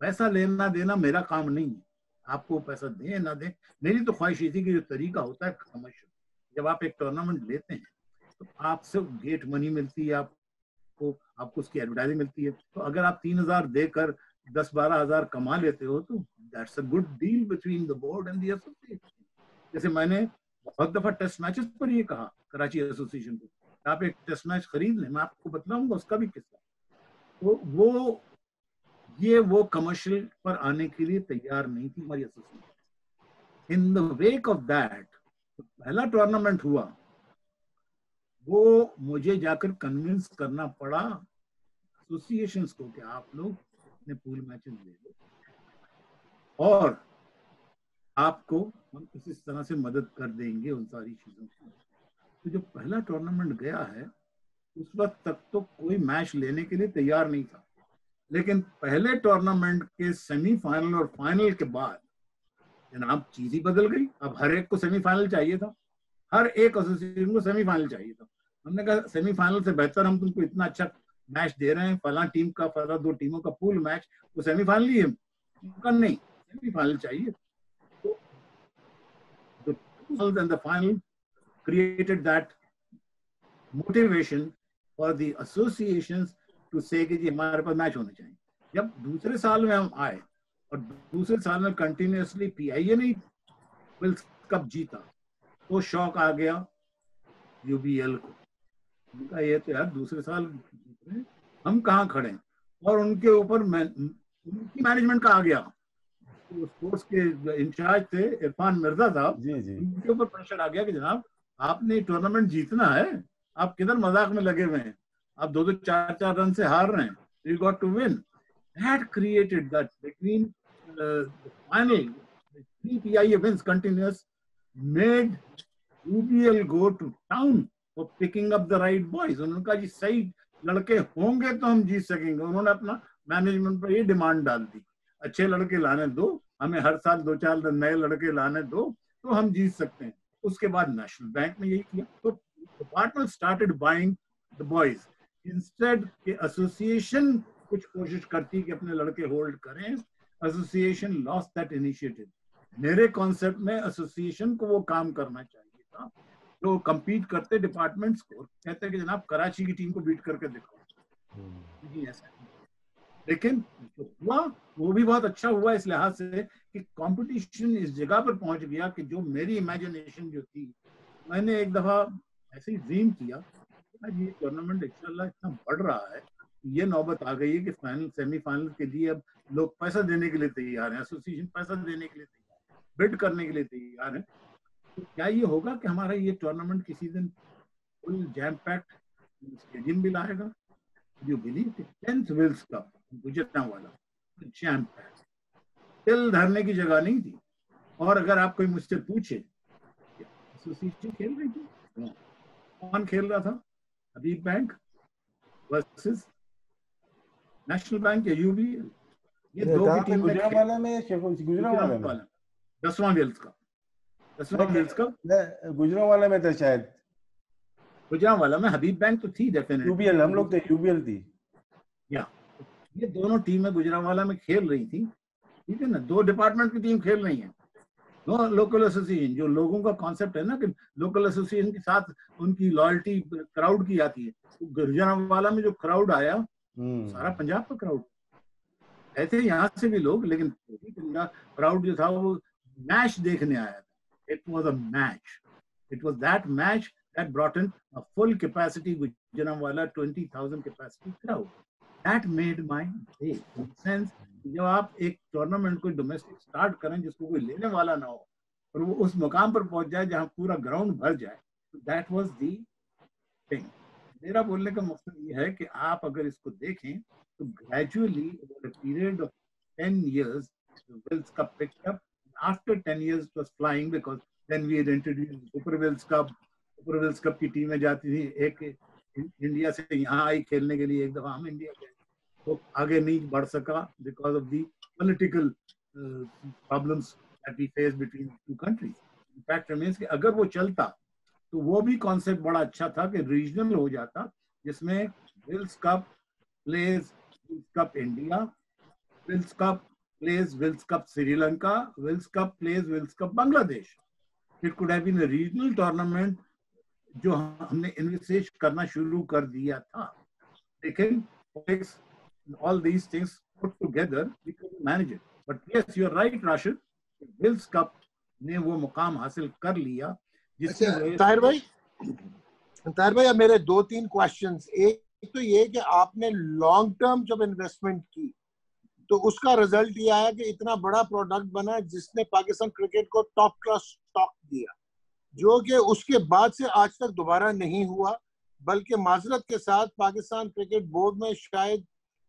पैसा लेना देना मेरा काम नहीं है, आपको पैसा दें ना दें। मेरी तो ख्वाहिश ये थी कि जो तरीका होता है कमर्शियल, जब आप एक टूर्नामेंट लेते हैं तो आपसे गेट मनी मिलती है, आपको उसकी एडवर्टाइजिंग मिलती है। तो अगर आप 3000 देकर 10-12 हजार कमा लेते हो तो that's a good deal between the board and the association. जैसे मैंने बहुत दफा टेस्ट मैचेस पर ये कहा कराची एसोसिएशन को, आप एक टेस्ट मैच खरीद लें, मैं आपको बतलाऊंगा उसका भी किस्सा। तो वो कमर्शियल पर आने के लिए तैयार नहीं थी हमारी association. In the wake of that पहला टूर्नामेंट हुआ, वो मुझे जाकर कन्विंस करना पड़ा एसोसिएशंस को कि आप लोग अपने पूल मैचेस ले लो और आपको हम किसी तरह से मदद कर देंगे उन सारी चीजों की। तो जो पहला टूर्नामेंट गया है उस वक्त तक तो कोई मैच लेने के लिए तैयार नहीं था, लेकिन पहले टूर्नामेंट के सेमीफाइनल और फाइनल के बाद जनाब चीज ही बदल गई। अब हर एक को सेमीफाइनल चाहिए था, हर एक एसोसिएशन को सेमीफाइनल चाहिए था। हमने कहा सेमीफाइनल से बेहतर हम तुमको इतना अच्छा मैच दे रहे हैं, फला टीम का फला 2 टीमों का पूल मैच, वो सेमीफाइनल ही है। उनका नहीं, सेमीफाइनल चाहिए। तो the and the final created that motivation for the associations to say कि जी हमारे पास मैच होने चाहिए। जब दूसरे साल में हम आए और दूसरे साल में कंटिन्यूअसली पीआईए ने विल्स कप जीता, तो शौक आ गया यूबीएल को। उनका ये तो यार दूसरे साल हम कहाँ खड़े हैं, और उनके ऊपर उनकी मैनेजमेंट का आ गया, तो स्पोर्ट्स के इंचार्ज थे इरफान मिर्जा साहब, उनके ऊपर प्रेशर आ गया कि जनाब आपने टूर्नामेंट जीतना है, आप किधर मजाक में लगे हुए हैं, आप 2-2 4-4 रन से हार रहे हैं, you got to win. That created that between the final 3 PIA wins continuous made UBL go to town for picking up the right boys। उन्होंने कहा जी सही लड़के होंगे तो हम जीत सकेंगे। उन्होंने अपना मैनेजमेंट पर ये डिमांड डाल दी, अच्छे लड़के लाने दो, हमें हर साल 2-4 नए लड़के लाने दो तो हम जीत सकते हैं। उसके बाद नेशनल बैंक ने यही किया, तो department started buying the boys instead के एसोसिएशन कुछ कोशिश करती कि अपने लड़के होल्ड करें। Association lost that initiative. मेरे कॉन्सेप्ट में एसोसिएशन को वो काम करना चाहिए था जो compete करते डिपार्टमेंट्स को, कहते कि जनाब कराची की टीम को बीट करके दिखाओ, नहीं ऐसा। लेकिन जो हुआ वो भी बहुत अच्छा हुआ इस लिहाज से कि कंपटीशन इस जगह पर पहुंच गया कि जो मेरी इमेजिनेशन जो थी, मैंने एक दफा ऐसे ही ड्रीम किया ये टूर्नामेंट इंशाल्लाह इतना बढ़ रहा है, ये नौबत आ गई है कि फाइनल सेमीफाइनल के लिए अब लोग पैसा देने के लिए तैयार हैं, एसोसिएशन पैसा देने के लिए तैयार, बिड करने के लिए तैयार है। तो क्या ये होगा कि हमारा ये टूर्नामेंट किसी दिन फुल जैम पैक्ड स्टेडियम भी लाएगा? You believe 10th Wills cup Gujranwala jam packed, दिल धरने की जगह नहीं थी। और अगर आप कोई मुझसे पूछे एसोसिएशन खेल रही थी, कौन खेल रहा था? Habib bank versus national bank या यूबीएल, ये दो की टीम गुजरांवाला में 10वां विल्स कप, 10वां विल्स कप गुजरांवाला में था शायद। गुजरांवाला में हबीब बैंक तो थी डेफिनेटली, यूबीएल हम लोग थे, यूबीएल थी। या ये दोनों टीमें गुजरांवाला में खेल रही थी, ठीक है ना, दो डिपार्टमेंट की टीम खेल रही है। नो लोकल एसोसिएशन, जो लोगों का कॉन्सेप्ट है ना कि लोकल एसोसिएशन के साथ उनकी लॉयल्टी क्राउड की आती है, तो गुजरांवाला में जो क्राउड आया सारा पंजाब का क्राउड, ऐसे यहाँ से भी लोग, लेकिन क्राउड जो था वो मैच देखने आया था। It was a match, it was that match that brought in a full capacity Gujranwala 20,000 capacity crowd. That made my day. In sense, जब आप एक टूर्नामेंट को डोमेस्टिक स्टार्ट करें जिसको कोई लेने वाला ना हो और वो उस मुकाम पर पहुंच जाए जहां पूरा ग्राउंड भर जाए, दैट वाज द थिंग। मेरा बोलने का मकसद ये है कि आप अगर इसको देखें तो gradually over a period of 10 years the Wills Cup picked up. After 10 years it was flying because then we had introduced Super Wills Cup. Super Wills Cup की टीमें जाती थी, एक इंडिया से यहाँ आई खेलने के लिए, एक दफा हम इंडिया गए तो आगे नहीं बढ़ सका because of the political problems that we face between two countries. Fact remains कि अगर वो चलता तो वो भी कॉन्सेप्ट बड़ा अच्छा था कि रीजनल हो जाता, जिसमें Wills Cup plays Wills Cup India, Wills Cup plays Wills Cup Sri Lanka, Wills Cup plays Wills Cup Bangladesh. It could have been a regional tournament जो हमने इन्वेस्ट करना शुरू कर दिया था, लेकिन all these things put together we could manage it. But yes, you're right Rashid, Wills Cup ने वो मुकाम हासिल कर लिया जिसकी वजह से। ताहिर भाई अब मेरे 2-3 क्वेश्चंस। एक तो ये कि आपने लॉन्ग टर्म जब इन्वेस्टमेंट की तो उसका रिजल्ट ये आया कि इतना बड़ा प्रोडक्ट बना जिसने पाकिस्तान क्रिकेट को टॉप क्लास स्टॉक दिया, जो कि उसके बाद से आज तक दोबारा नहीं हुआ, बल्कि माजरत के साथ पाकिस्तान क्रिकेट बोर्ड में शायद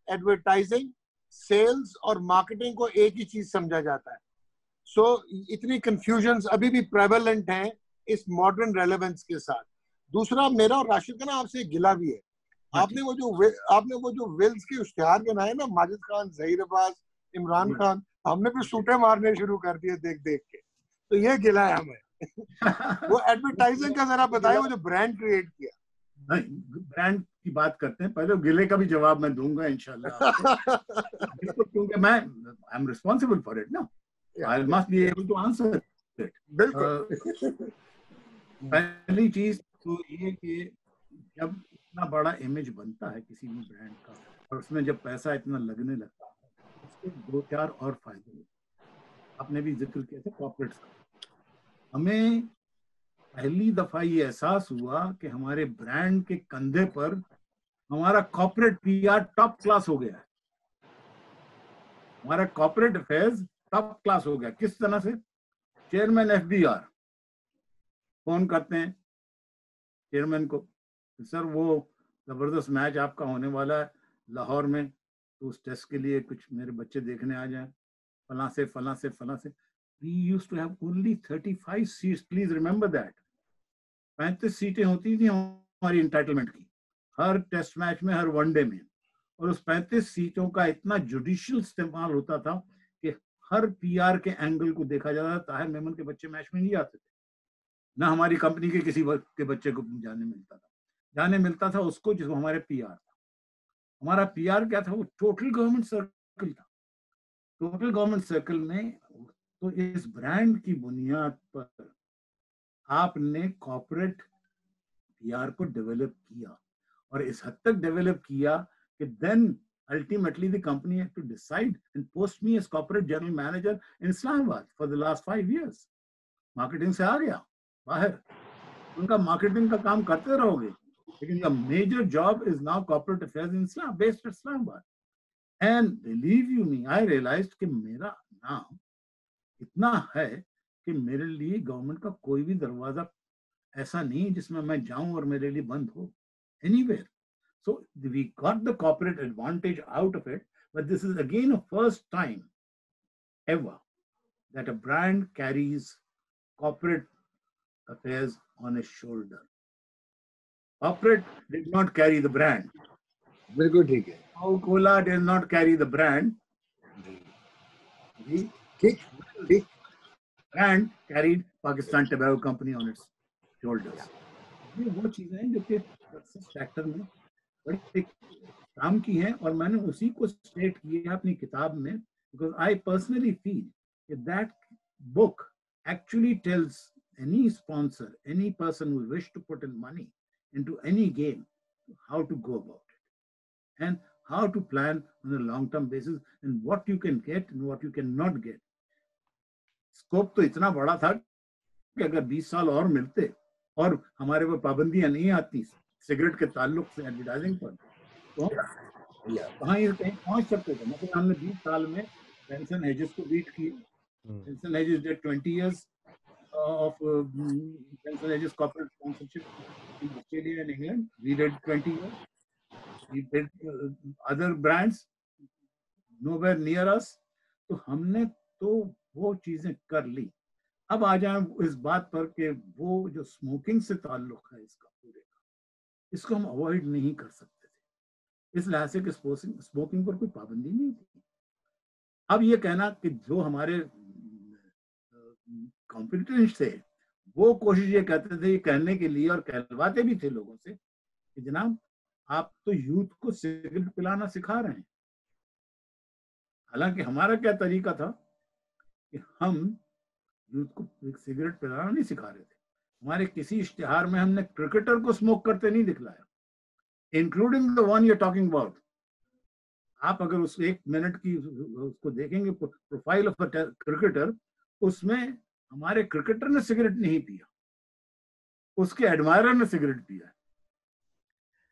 एडवर्टाइजिंग, सेल्स और मार्केटिंग को एक ही चीज समझा जाता है। सो इतनी कंफ्यूजन्स अभी भी प्रेवलेंट हैं इस मॉडर्न रेलेवेंस के साथ। दूसरा, मेरा और राशिद का ना आपसे गिला भी है, आपने वो जो विल्स के इश्तिहार बनाए ना, माजिद खान, जहीर अब्बास, इमरान खान, हमने भी सूटे मारने शुरू कर दिए देख देख के, तो ये गिला है हमें। वो एडवर्टाइजिंग का जरा बताइए, वो जो ब्रांड क्रिएट किया। नहीं, ब्रांड की बात करते हैं, पहले गिले का भी जवाब मैं दूंगा इंशाल्लाह। बिल्कुल, क्योंकि मैं I am responsible for it ना, I must be able to answer it. बिल्कुल। पहली चीज तो ये कि जब इतना बड़ा इमेज बनता है किसी भी ब्रांड का और उसमें जब पैसा इतना लगने लगता है, उसके 2-4 और फायदे होते हैं। आपने भी जिक्र किया था कॉर्पोरेट्स का। हमें पहली दफा ये एहसास हुआ कि हमारे ब्रांड के कंधे पर हमारा कॉर्पोरेट पीआर टॉप क्लास हो गया है। हमारा कॉर्पोरेट अफेयर्स टॉप क्लास हो गया। किस तरह से? चेयरमैन एफबीआर फोन करते हैं चेयरमैन को, सर वो जबरदस्त मैच आपका होने वाला है लाहौर में, तो उस टेस्ट के लिए कुछ मेरे बच्चे देखने आ जाएं, फलां से फलां से फलां से। We used to have only 35 seats, please remember that. 35 सीटें होती थी हमारी एंटाइटलमेंट की हर टेस्ट मैच में, हर वनडे में। और उस 35 सीटों का इतना जुडिशियल इस्तेमाल होता था कि हर पीआर के एंगल को देखा जाता था। ताहिर मेमन के बच्चे मैच में नहीं आते थे, ना हमारी कंपनी के किसी के बच्चे को जाने मिलता था उसको जिसको हमारे पीआर था। हमारा पीआर क्या था? वो टोटल गवर्नमेंट सर्कल था। टोटल गवर्नमेंट सर्कल में तो इस ब्रांड की बुनियाद पर आपने कॉर्पोरेट पीआर को डेवलप किया, और इस हद तक डेवलप किया कि then ultimately the company had to decide and post me as corporate general manager in Islamabad for the last 5 years. Marketing से आ गया बाहर, उनका मार्केटिंग का काम करते रहोगे, लेकिन your major job is now corporate affairs in Islam, based at Islamabad. And believe you me, I realized कि मेरा नाम इतना है कि मेरे लिए गवर्नमेंट का कोई भी दरवाजा ऐसा नहीं जिसमें मैं जाऊं और मेरे लिए बंद हो, anywhere. So we got the corporate advantage out of it, but this is again a first time ever that a brand carries corporate affairs on its shoulder. Corporate did not carry the brand. बिल्कुल ठीक है। Coca-Cola did not carry the brand. ठीक। Brand carried Pakistan Tobacco Company on its shoulders. ये वो चीजें हैं जो कि सक्सेस फैक्टर में बड़ी काम की हैं, और मैंने उसी को स्टेट किया अपनी किताब में, because I personally feel that book actually tells any sponsor, any person who wish to put in money into any game, how to go about it and how to plan on a long-term basis and what you can get and what you cannot get. Scope तो इतना बड़ा था कि अगर 20 साल और मिलते और हमारे पर पाबंदियां नहीं आती सिगरेट के ताल्लुक से एडवर्टाइजिंग पर, तो कहाँ ये कहीं पहुंच सकते थे। मतलब हमने 20 साल में बेंसन हेजेस को बीट किया। Benson hedges did 20 years of Benson Hedges corporate sponsorship in Australia and England. We did 20 years. We did other brands nowhere near us. तो हमने तो वो चीजें कर ली। अब आ जाए इस बात पर कि वो जो स्मोकिंग से ताल्लुक है इसका पूरे का, इसको हम अवॉइड नहीं कर सकते थे, इस लिहाज से कि स्मोकिंग पर कोई पाबंदी नहीं थी। अब ये कहना कि जो हमारे कॉम्पिटिटर्स थे वो कोशिश ये करते थे, ये कहने के लिए और कहलवाते भी थे लोगों से कि जनाब आप तो यूथ को सिगरेट पिलाना सिखा रहे हैं। हालांकि हमारा क्या तरीका था कि हम यूथ को सिगरेट पिलाना नहीं सिखा रहे थे। हमारे किसी इश्तिहार में हमने क्रिकेटर को स्मोक करते नहीं दिखलाया, including the one you talking about. आप अगर उस 1 मिनट की उसको देखेंगे प्रोफाइल ऑफ अ क्रिकेटर, उसमें हमारे क्रिकेटर ने सिगरेट नहीं पिया, उसके एडमायरर ने सिगरेट पिया।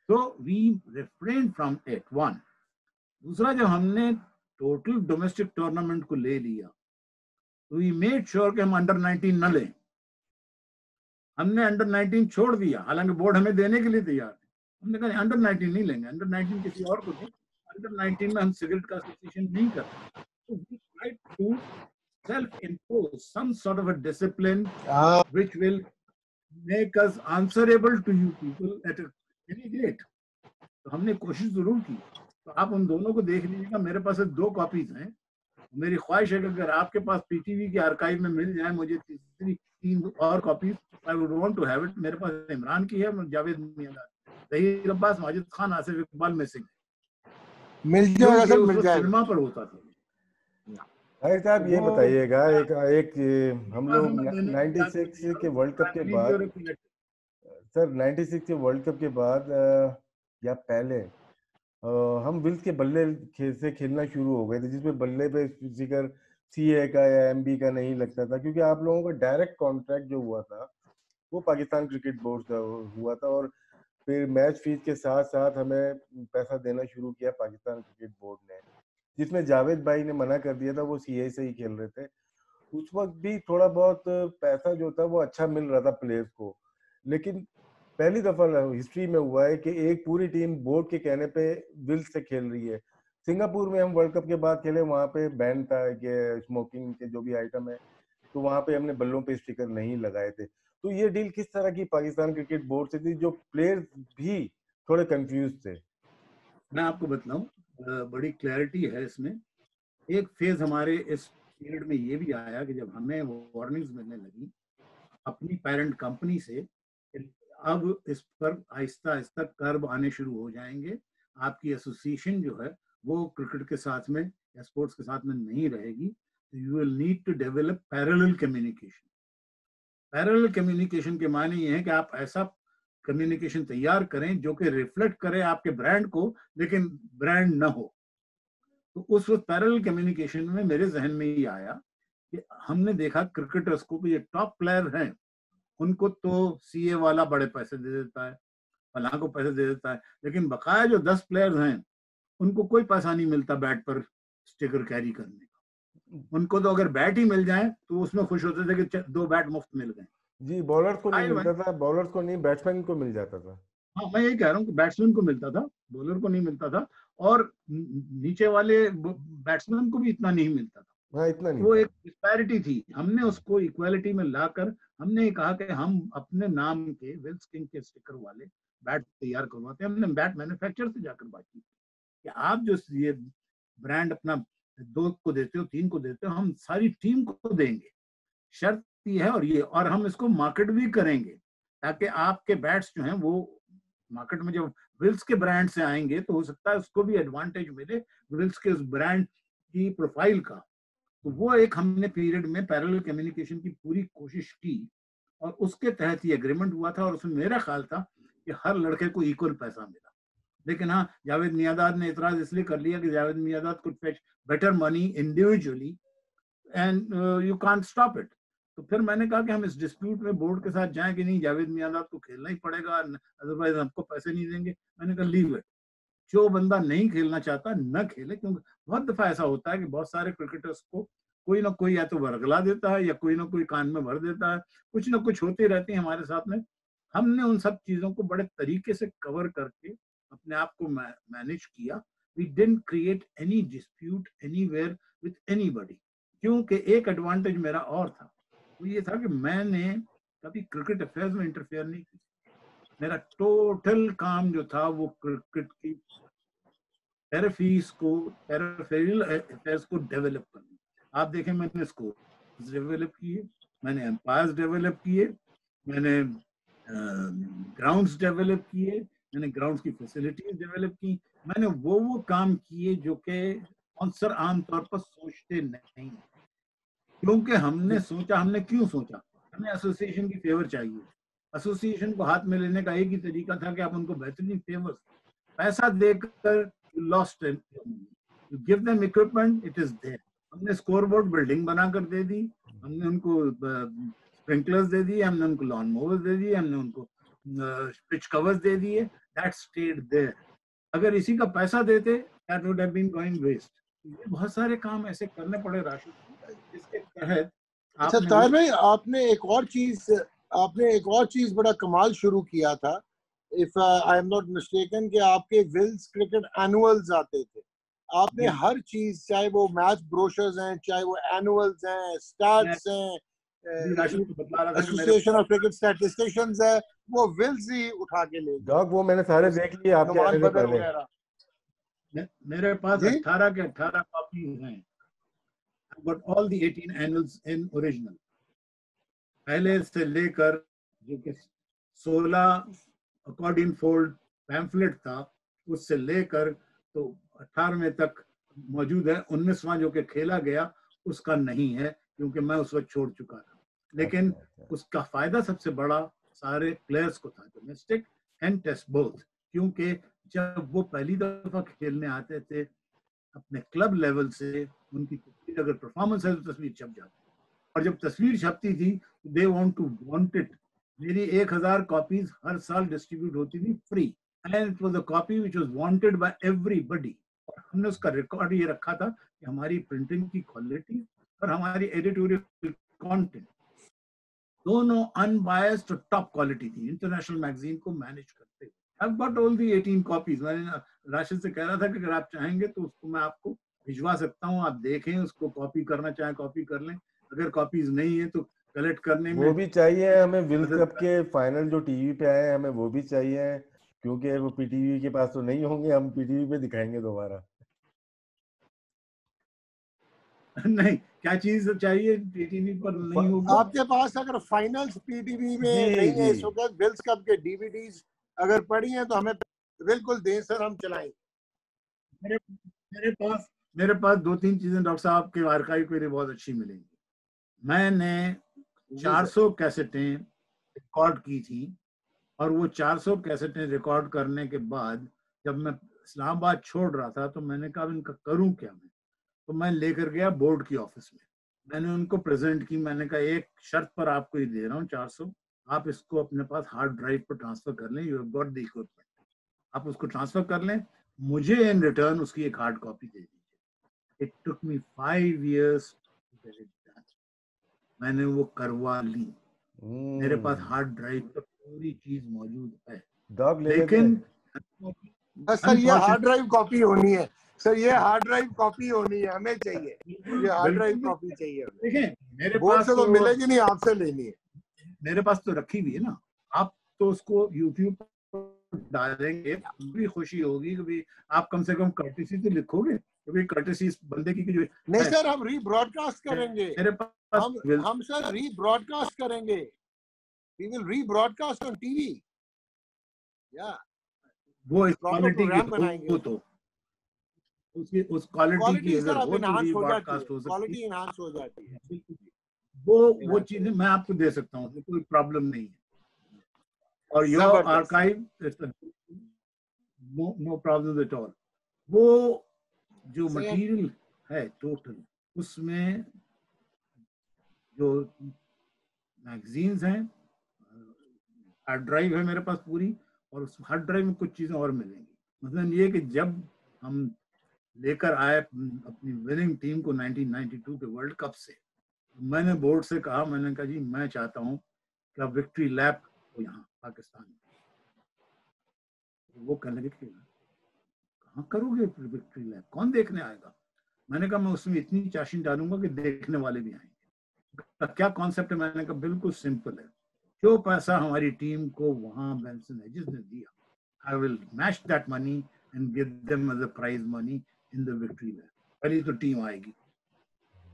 तो we refrain from it, one. दूसरा, जब हमने टोटल डोमेस्टिक टूर्नामेंट को ले लिया तो वी मेड श्योर कि हम अंडर 19 न लें। हमने अंडर 19 छोड़ दिया, हालांकि बोर्ड हमें देने के लिए तैयार है। हमने कहा अंडर 19 नहीं लेंगे, अंडर 19 किसी और को दें, अंडर 19 में हम सिगरेट का एसोसिएशन नहीं करते। तो we try to self-impose some sort of a discipline which will make us answerable to you people at any date. तो हमने कोशिश जरूर की। तो आप उन दोनों को देख लीजिएगा, मेरे पास 2 कॉपीज हैं। मेरी ख्वाहिश है कि अगर आपके पास पीटीवी के आर्काइव में मिल जाए मुझे 3 और copies, I would want to have it. मेरे पास इमरान की है, जावेद मियां, ज़हीर अब्बास, माजिद खान, आसिफ इकबाल मिसिंग मिल जाएगा सर, मिल जाएगा। सिनेमा पर होता था। भाई साहब ये बताइएगा, एक हम लोग 96 के वर्ल्ड कप के बाद सर 96 के वर्ल्ड कप के बाद या पहले हम विल्स के बल्ले से खेलना शुरू हो गए थे, जिसमें बल्ले पे जिक्र सीए का या एमबी का नहीं लगता था, क्योंकि आप लोगों का डायरेक्ट कॉन्ट्रैक्ट जो हुआ था वो पाकिस्तान क्रिकेट बोर्ड से हुआ था, और फिर मैच फीस के साथ साथ हमें पैसा देना शुरू किया पाकिस्तान क्रिकेट बोर्ड ने, जिसमें जावेद भाई ने मना कर दिया था, वो सीए से ही खेल रहे थे। उस वक्त भी थोड़ा बहुत पैसा जो था वो अच्छा मिल रहा था प्लेयर्स को, लेकिन पहली दफा हिस्ट्री में हुआ है कि एक पूरी टीम बोर्ड के कहने पे विल्स से खेल रही है। सिंगापुर में हम वर्ल्ड कप के बाद खेले, वहां पे बैन था कि स्मोकिंग के जो भी आइटम है, तो वहां पे हमने बल्लों पे स्टिकर नहीं लगाए थे। तो ये डील किस तरह की पाकिस्तान क्रिकेट बोर्ड से थी, जो प्लेयर्स भी थोड़े कंफ्यूज थे? मैं आपको बतलाऊं, बड़ी क्लैरिटी है इसमें। एक फेज हमारे इस पीरियड में ये भी आया कि जब हमें वार्निंग्स मिलने लगी अपनी पेरेंट कंपनी से, अब इस पर आहिस्ता आहिस्ता कर्व आने शुरू हो जाएंगे, आपकी एसोसिएशन जो है वो क्रिकेट के साथ में या स्पोर्ट्स के साथ में नहीं रहेगी, तो you will need to develop parallel communication. Parallel communication के मायने ये है कि आप ऐसा कम्युनिकेशन तैयार करें जो कि रिफ्लेक्ट करे आपके ब्रांड को, लेकिन ब्रांड ना हो। तो उस वक्त पैरेलल कम्युनिकेशन में मेरे जहन में ये आया कि हमने देखा क्रिकेटर्स को भी, ये टॉप प्लेयर हैं, उनको तो सीए वाला बड़े पैसे दे देता है, फलां को पैसे दे देता है, लेकिन बकाया जो 10 प्लेयर्स हैं उनको कोई पैसा नहीं मिलता बैट पर स्टिकर कैरी करने का। उनको तो अगर बैट ही मिल जाए तो उसमें खुश होते थे कि 2 बैट मुफ्त मिल गए। जी, बॉलर्स को नहीं मिलता था, बॉलर्स को नहीं, बैट्समैन को मिल जाता था। हाँ, मैं यही कह रहा हूँ कि बैट्समैन को मिलता था, बॉलर को नहीं मिलता था, और नीचे वाले बैट्समैन को भी इतना नहीं मिलता था। हाँ, इतना नहीं वो था। एक डिस्पैरिटी थी। हमने उसको इक्वालिटी में लाकर हमने कहा कि हम अपने नाम के विल्स किंग के स्टिकर वाले बैट तैयार करवाते हैं। हमने बैट मैन्युफैक्चरर से जाकर बात की कि आप जो ये ब्रांड अपना 2 को देते हो, 3 को देते हो, हम सारी टीम को देंगे, शर्त ये है, और हम इसको मार्केट भी करेंगे, ताकि आपके बैट्स जो हैं वो मार्केट में जब विल्स के ब्रांड से आएंगे तो हो सकता है उसको भी एडवांटेज मिले विल्स के उस ब्रांड की प्रोफाइल का। तो वो एक हमने पीरियड में पैरेलल कम्युनिकेशन की पूरी कोशिश की, और उसके तहत ये एग्रीमेंट हुआ था, और उसमें मेरा ख्याल था कि हर लड़के को इक्वल पैसा मिला। लेकिन हाँ, जावेद मियांदाद ने इतराज इसलिए कर लिया कि Javed Miandad could fetch better money individually and you can't stop it. तो फिर मैंने कहा कि हम इस डिस्प्यूट में बोर्ड के साथ जाएं कि नहीं, जावेद मियांदाद को खेलना ही पड़ेगा, अदरवाइज हमको पैसे नहीं देंगे। मैंने कहा लीव इट, जो बंदा नहीं खेलना चाहता न खेले, क्योंकि बहुत दफा ऐसा होता है कि बहुत सारे क्रिकेटर्स को कोई ना कोई या तो वर्गला देता है या कोई ना कोई कान में भर देता है, कुछ ना कुछ होती रहती है हमारे साथ में। हमने उन सब चीजों को बड़े तरीके से कवर करके अपने आप को मैनेज किया। We didn't create any dispute anywhere with anybody, क्योंकि एक एडवांटेज मेरा और था, वो ये था कि मैंने कभी क्रिकेट अफेयर्स में इंटरफेयर नहीं की। मेरा टोटल काम जो था वो क्रिकेट की पेरिफेरल अफेयर्स को डेवलप करना। आप देखें, मैंने स्कोर्स डेवलप किए, मैंने एम्पायर्स डेवलप किए, मैंने ग्राउंड्स डेवलप किए, मैंने ग्राउंड्स की फैसिलिटीज डेवलप की, मैंने वो काम किए जो कि स्पॉन्सर आमतौर पर सोचते नहीं, क्योंकि हमने क्यों सोचा, हमें एसोसिएशन की फेवर चाहिए। एसोसिएशन को हाथ में लेने का एक ही तरीका था कि आप उनको बेहतरीन फेवर्स पैसा देकर, lost you give them equipment, it is there. हमने स्कोरबोर्ड बिल्डिंग बनाकर दे दी, हमने उनको स्प्रिंकलर्स दे दिए, हमने उनको लॉन मोवर्स दे दिए, हमने उनको पिच कवर्स दे दिए, दैट स्टेड देयर। अगर इसी का पैसा देते, that would have been going waste. ये बहुत सारे काम ऐसे करने पड़े राशिद, इसके तहत। अच्छा ताहिर भाई, आपने एक और चीज बड़ा कमाल शुरू किया था, if I am not mistaken, कि आपके विल्स क्रिकेट एनुअल्स आते थे। आपने हर चीज, चाहे वो मैच ब्रोशर्स हैं, चाहे वो एनुअल्स हैं, स्टैट्स हैं, एसोसिएशन ऑफ क्रिकेट स्टैटिस्टिशियंस है, वो विल्स ही उठा के ले गए। वो मैंने सारे देख लिए आपके आने से पहले। मेरे पास 18 के 18 कॉपीज हैं। But all the 18 annuals in original, पहले से लेकर जो कि 16 अकॉर्डिंग फोल्ड पैम्फलेट था, उससे लेकर तो 18वें तक मौजूद है। 19वां जो कि खेला गया उसका नहीं है, क्योंकि मैं उस वक्त छोड़ चुका था। लेकिन उसका फायदा सबसे बड़ा सारे प्लेयर्स को था, डोमेस्टिक एंड टेस्ट बोथ, क्योंकि जब वो पहली दफा खेलने आते थे अपने क्लब लेवल से, उनकी अगर परफॉर्मेंस है तो तस्वीर छप जाती, और जब तस्वीर छपती थी दे वांट इट। मेरी 1000 कॉपीज हर साल डिस्ट्रीब्यूट होती थी free, and it was a copy which was wanted by everybody. और हमने उसका रिकॉर्ड ये रखा था कि हमारी प्रिंटिंग की क्वालिटी और हमारी एडिटोरियल कंटेंट दोनों अनबायस्ड और टॉप क्वालिटी थी, इंटरनेशनल मैगजीन को मैनेज करते हुए। I've got all the 18 copies. मैंने राशिद से कह रहा था कि अगर आप चाहेंगे तो उसको मैं आपको भिजवा सकता हूँ, आप देखें उसको, कॉपी करना चाहे कॉपी कर लें, अगर कॉपीज नहीं है तो कलेक्ट करने में वो भी चाहिए हमें, विल्स मदद कप के फाइनल जो टीवी पे आए हैं हमें वो भी चाहिए, क्योंकि वो पीटीवी के पास तो नहीं होंगे, हम पीटीवी पे दिखाएंगे दोबारा। नहीं, क्या चीज चाहिए पीटीवी पर नहीं होगी? आपके पास अगर फाइनल्स पीटीवी में जी नहीं है जी इस वक्त, विल्स कप के डीवीडीज अगर पड़ी हैं तो हमें बिल्कुल दें सर, हम चलाएंगे। मेरे मेरे पास 2-3 चीजें डॉक्टर साहब के आर्काइव के लिए बहुत अच्छी मिलेंगी। मैंने जी 400 कैसेटें रिकॉर्ड की थी, और वो 400 कैसेटें रिकॉर्ड करने के बाद जब मैं इस्लामाबाद छोड़ रहा था तो मैंने कहा इनका करूं क्या मैं, तो मैं लेकर गया बोर्ड की ऑफिस में, मैंने उनको प्रेजेंट की, मैंने कहा एक शर्त पर आपको ये दे रहा हूँ 400, आप इसको अपने पास हार्ड ड्राइव पर ट्रांसफर कर लें, you have got the equipment, आप उसको ट्रांसफर कर लें, मुझे इन रिटर्न उसकी एक हार्ड कॉपी दे दीजिए। It took me 5 years to get it done। मैंने वो करवा ली, मेरे पास हार्ड ड्राइव पर पूरी चीज मौजूद है, डॉग ले लेते लेकिन हैं। बस सर ये हार्ड ड्राइव कॉपी होनी है, सर ये हार्ड ड्राइव कॉपी होनी है, हमें चाहिए ये हार्ड ड्राइव कॉपी चाहिए। देखें मेरे बोर्ड पास से तो मिलेगी नहीं, आपसे लेनी है। मेरे पास तो रखी हुई है ना, आप तो उसको यूट्यूब पर डालेंगे, भी खुशी होगी कि भाई आप कम से कम कर्टेसी तो लिखोगे, क्योंकि कर्टेसी इस बंदे की जो नहीं सर, हम रीब्रॉडकास्ट करेंगे, मेरे पास हम सर रीब्रॉडकास्ट करेंगे, वी विल रीब्रॉडकास्ट ऑन टीवी, या वो इस प्रॉपर क्वालिटी प्रोग्राम की बनाएंगे। हो तो उसकी उस क्वालिटी की क्वालिटी अगर सर अब हो तो इनहांस हो जाती है, रीब्रॉडकास्ट हो सकती क्वालिटी इनहांस हो जाती है, है। वो चीजें मैं आपको दे सकता हूँ, कोई प्रॉब्लम नहीं है, और योर जबरदस्त। Archive no problem at all. वो जो मटेरियल है टोटल, उसमें जो मैगजीन्स हैं, हार्ड ड्राइव है मेरे पास पूरी, और उस हार्ड ड्राइव में कुछ चीजें और मिलेंगी। मतलब ये कि जब हम लेकर आए अपनी विनिंग टीम को 1992 के वर्ल्ड कप से, मैंने बोर्ड से कहा, मैंने कहा जी मैं चाहता हूँ कि अब विक्ट्री लैप हो यहाँ पाकिस्तान में। वो कहने लगे कहाँ करोगे विक्ट्री लैप, कौन देखने आएगा? मैंने कहा मैं उसमें इतनी चाशीन डालूंगा कि देखने वाले भी आएंगे। क्या कॉन्सेप्ट है? मैंने कहा बिल्कुल सिंपल है, जो पैसा हमारी टीम को वहां बेंसन एजिस ने दिया, I will match that money and give them as a prize money in the victory lap. पहली तो टीम आएगी,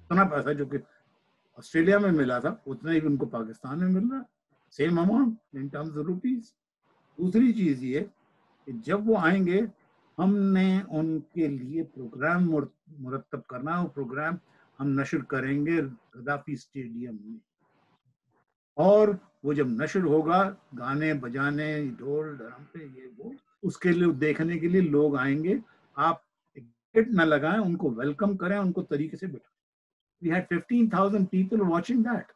उतना पैसा जो कि ऑस्ट्रेलिया में मिला था उतना ही उनको पाकिस्तान में मिल रहा है, same amount in terms of rupees. दूसरी चीज ये कि जब वो आएंगे हमने उनके लिए प्रोग्राम मुरतब करना, वो प्रोग्राम हम नशर करेंगे गद्दाफी स्टेडियम में, और वो जब नशर होगा गाने बजाने ढोल ड्रम ये वो, उसके लिए देखने के लिए लोग आएंगे, आप टिकट न लगाएं, उनको वेलकम करें, उनको तरीके से बिठाएं। We had 15,000 people watching that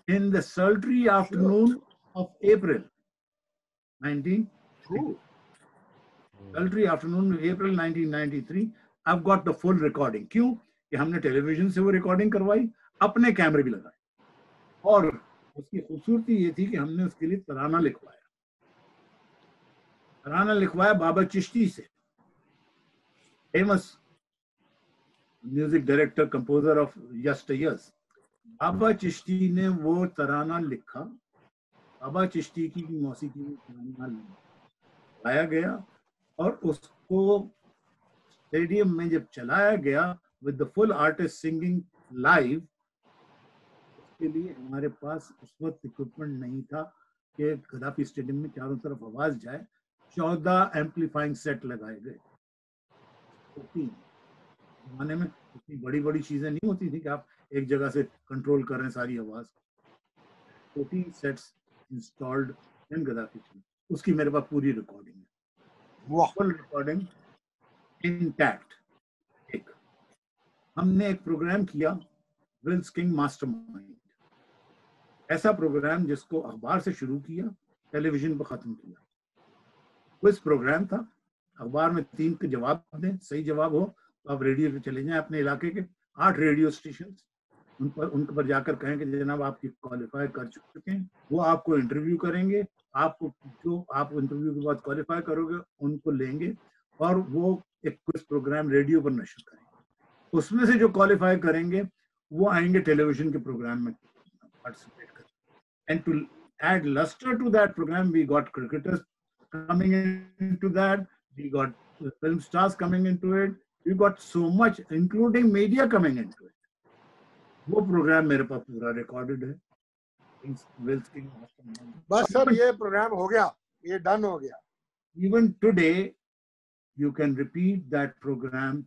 in the sultry afternoon of April 1993. I've got the full recording. क्यों? कि हमने टेलीविजन से वो रिकॉर्डिंग करवाई, अपने कैमरे भी लगाए, और उसकी खूबसूरती ये थी कि हमने उसके लिए तराना लिखवाया बाबा चिश्ती से, famous music director composer of yesteryears. Baba Chishti ने वो तराना लिखा, बाबा चिश्ती की मौसीकी में तराना लाया गया, और उसको स्टेडियम में जब चलाया गया with the full artist singing live, उसके लिए हमारे पास उस वक्त इक्विपमेंट नहीं था कि गद्दाफी स्टेडियम में चारों तरफ आवाज जाए। 14 एम्पलीफाइंग सेट लगाए गए। जमाने में इतनी बड़ी बड़ी चीजें नहीं होती थी कि आप एक जगह से कंट्रोल कर रहे हैं सारी आवाज। 14 sets installed in Gaddafi team. उसकी मेरे पास पूरी रिकॉर्डिंग है, वाह, फुल रिकॉर्डिंग इंटैक्ट। एक हमने एक प्रोग्राम किया विल्स किंग मास्टरमाइंड, ऐसा प्रोग्राम जिसको अखबार से शुरू किया, टेलीविजन पर खत्म किया। क्विज प्रोग्राम था, अखबार में 3 के जवाब दें, सही जवाब हो तो आप रेडियो पे चले जाएं, अपने इलाके के 8 रेडियो स्टेशन, उन पर जाकर कहें कि जनाब आपकी क्वालिफाई कर चुके हैं, वो आपको इंटरव्यू करेंगे, आपको जो आप इंटरव्यू के बाद क्वालिफाई करोगे उनको लेंगे और वो एक क्विज प्रोग्राम रेडियो पर नशर करेंगे। उसमें से जो क्वालिफाई करेंगे वो आएंगे टेलीविजन के प्रोग्राम में पार्टिसिपेट करेंगे। And to add luster to that program, we got cricketers coming into that, we got film stars coming into it, we got so much, including media coming into it. वो programme मेरे पास पूरा recorded है। बस sir ये programme हो गया, ये done हो गया। Even today you can repeat that program,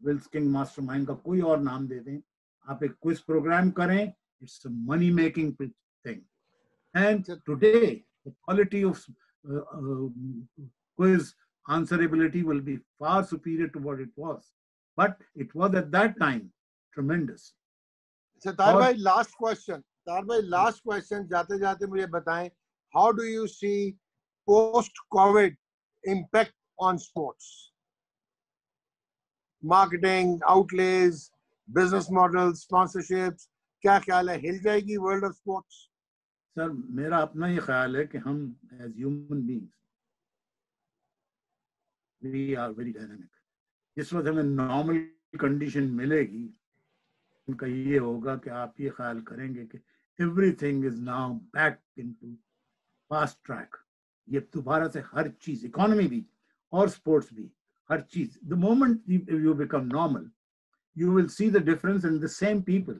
Wills King Mastermind का कोई और नाम दे दें, आप एक क्विज प्रोग्राम करें, it's a money making thing. And today, the quality of quiz answerability will be far superior to what it was. But it was at that time tremendous. So, Tahir bhai, last question. Tahir bhai, last question. जाते जाते मुझे बताएं, how do you see post-COVID impact on sports? Marketing, outlays, business models, sponsorships. क्या ख्याल है, हिल जाएगी world of sports? Sir मेरा अपना ही ख्याल है कि हम as human beings we are very dynamic. जिस वक्त हमें नॉर्मल कंडीशन मिलेगी उनका ये होगा कि आप ये ख्याल करेंगे कि everything is now back into fast track. ये दोबारा से हर चीज, इकोनॉमी भी और स्पोर्ट्स भी, हर चीज, the moment you become normal you will see the difference in the same people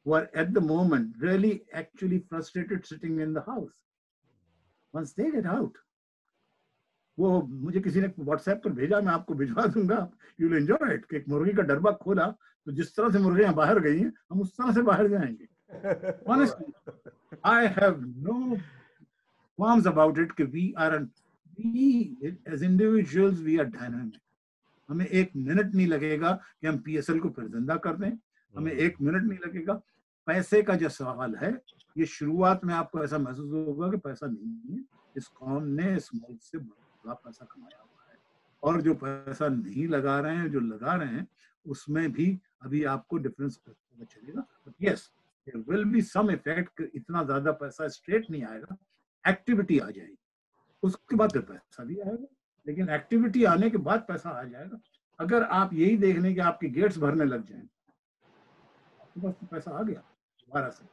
who are at the moment really actually frustrated sitting in the house. Once they get out, वो मुझे किसी ने WhatsApp पर भेजा, मैं आपको भिजवा दूंगा, यू विल एंजॉय इट, कि एक मुर्गी का डरबा खोला तो जिस तरह से मुर्गियां बाहर गई हैं हम उस तरह से बाहर जाएंगे। Honestly, I have no qualms about it कि we as individuals we are dynamic. हमें एक मिनट नहीं लगेगा कि हम PSL को फिर जिंदा कर दें, हमें एक मिनट नहीं लगेगा। पैसे का जो सवाल है, ये शुरुआत में आपको ऐसा महसूस होगा कि पैसा नहीं है, इस कौम ने इस मुल्क से बड़ा पैसा कमाया हुआ है, और जो पैसा नहीं लगा रहे हैं, जो लगा रहे हैं, उसमें भी अभी आपको डिफरेंस पता चलेगा। But yes, there will be some effect, इतना ज्यादा पैसा स्ट्रेट नहीं आएगा, एक्टिविटी आ जाएगी, उसके बाद फिर पैसा भी आएगा, लेकिन एक्टिविटी आने के बाद पैसा आ जाएगा। अगर आप यही देख लें कि आपके गेट्स भरने लग जाएं, आपके पास तो पैसा आ गया दोबारा से।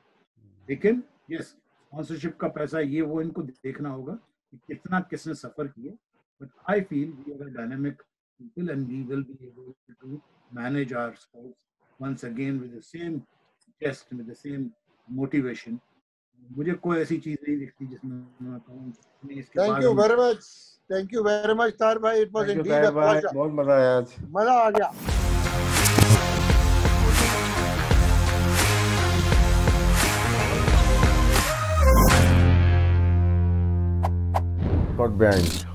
लेकिन यस, स्पॉन्सरशिप का पैसा, ये वो इनको देखना होगा कि कितना किसने सफर किया। But I feel we are dynamic people and we will be able to manage our sports once again with the same zest, with the same motivation. मुझे कोई ऐसी चीज नहीं दिखती जिसमें मैं कहूं इसके बाद। Thank you very much, thank you very much तार भाई, it was indeed a pleasure. बहुत मजा आया आज, मजा आ गया। Got banned.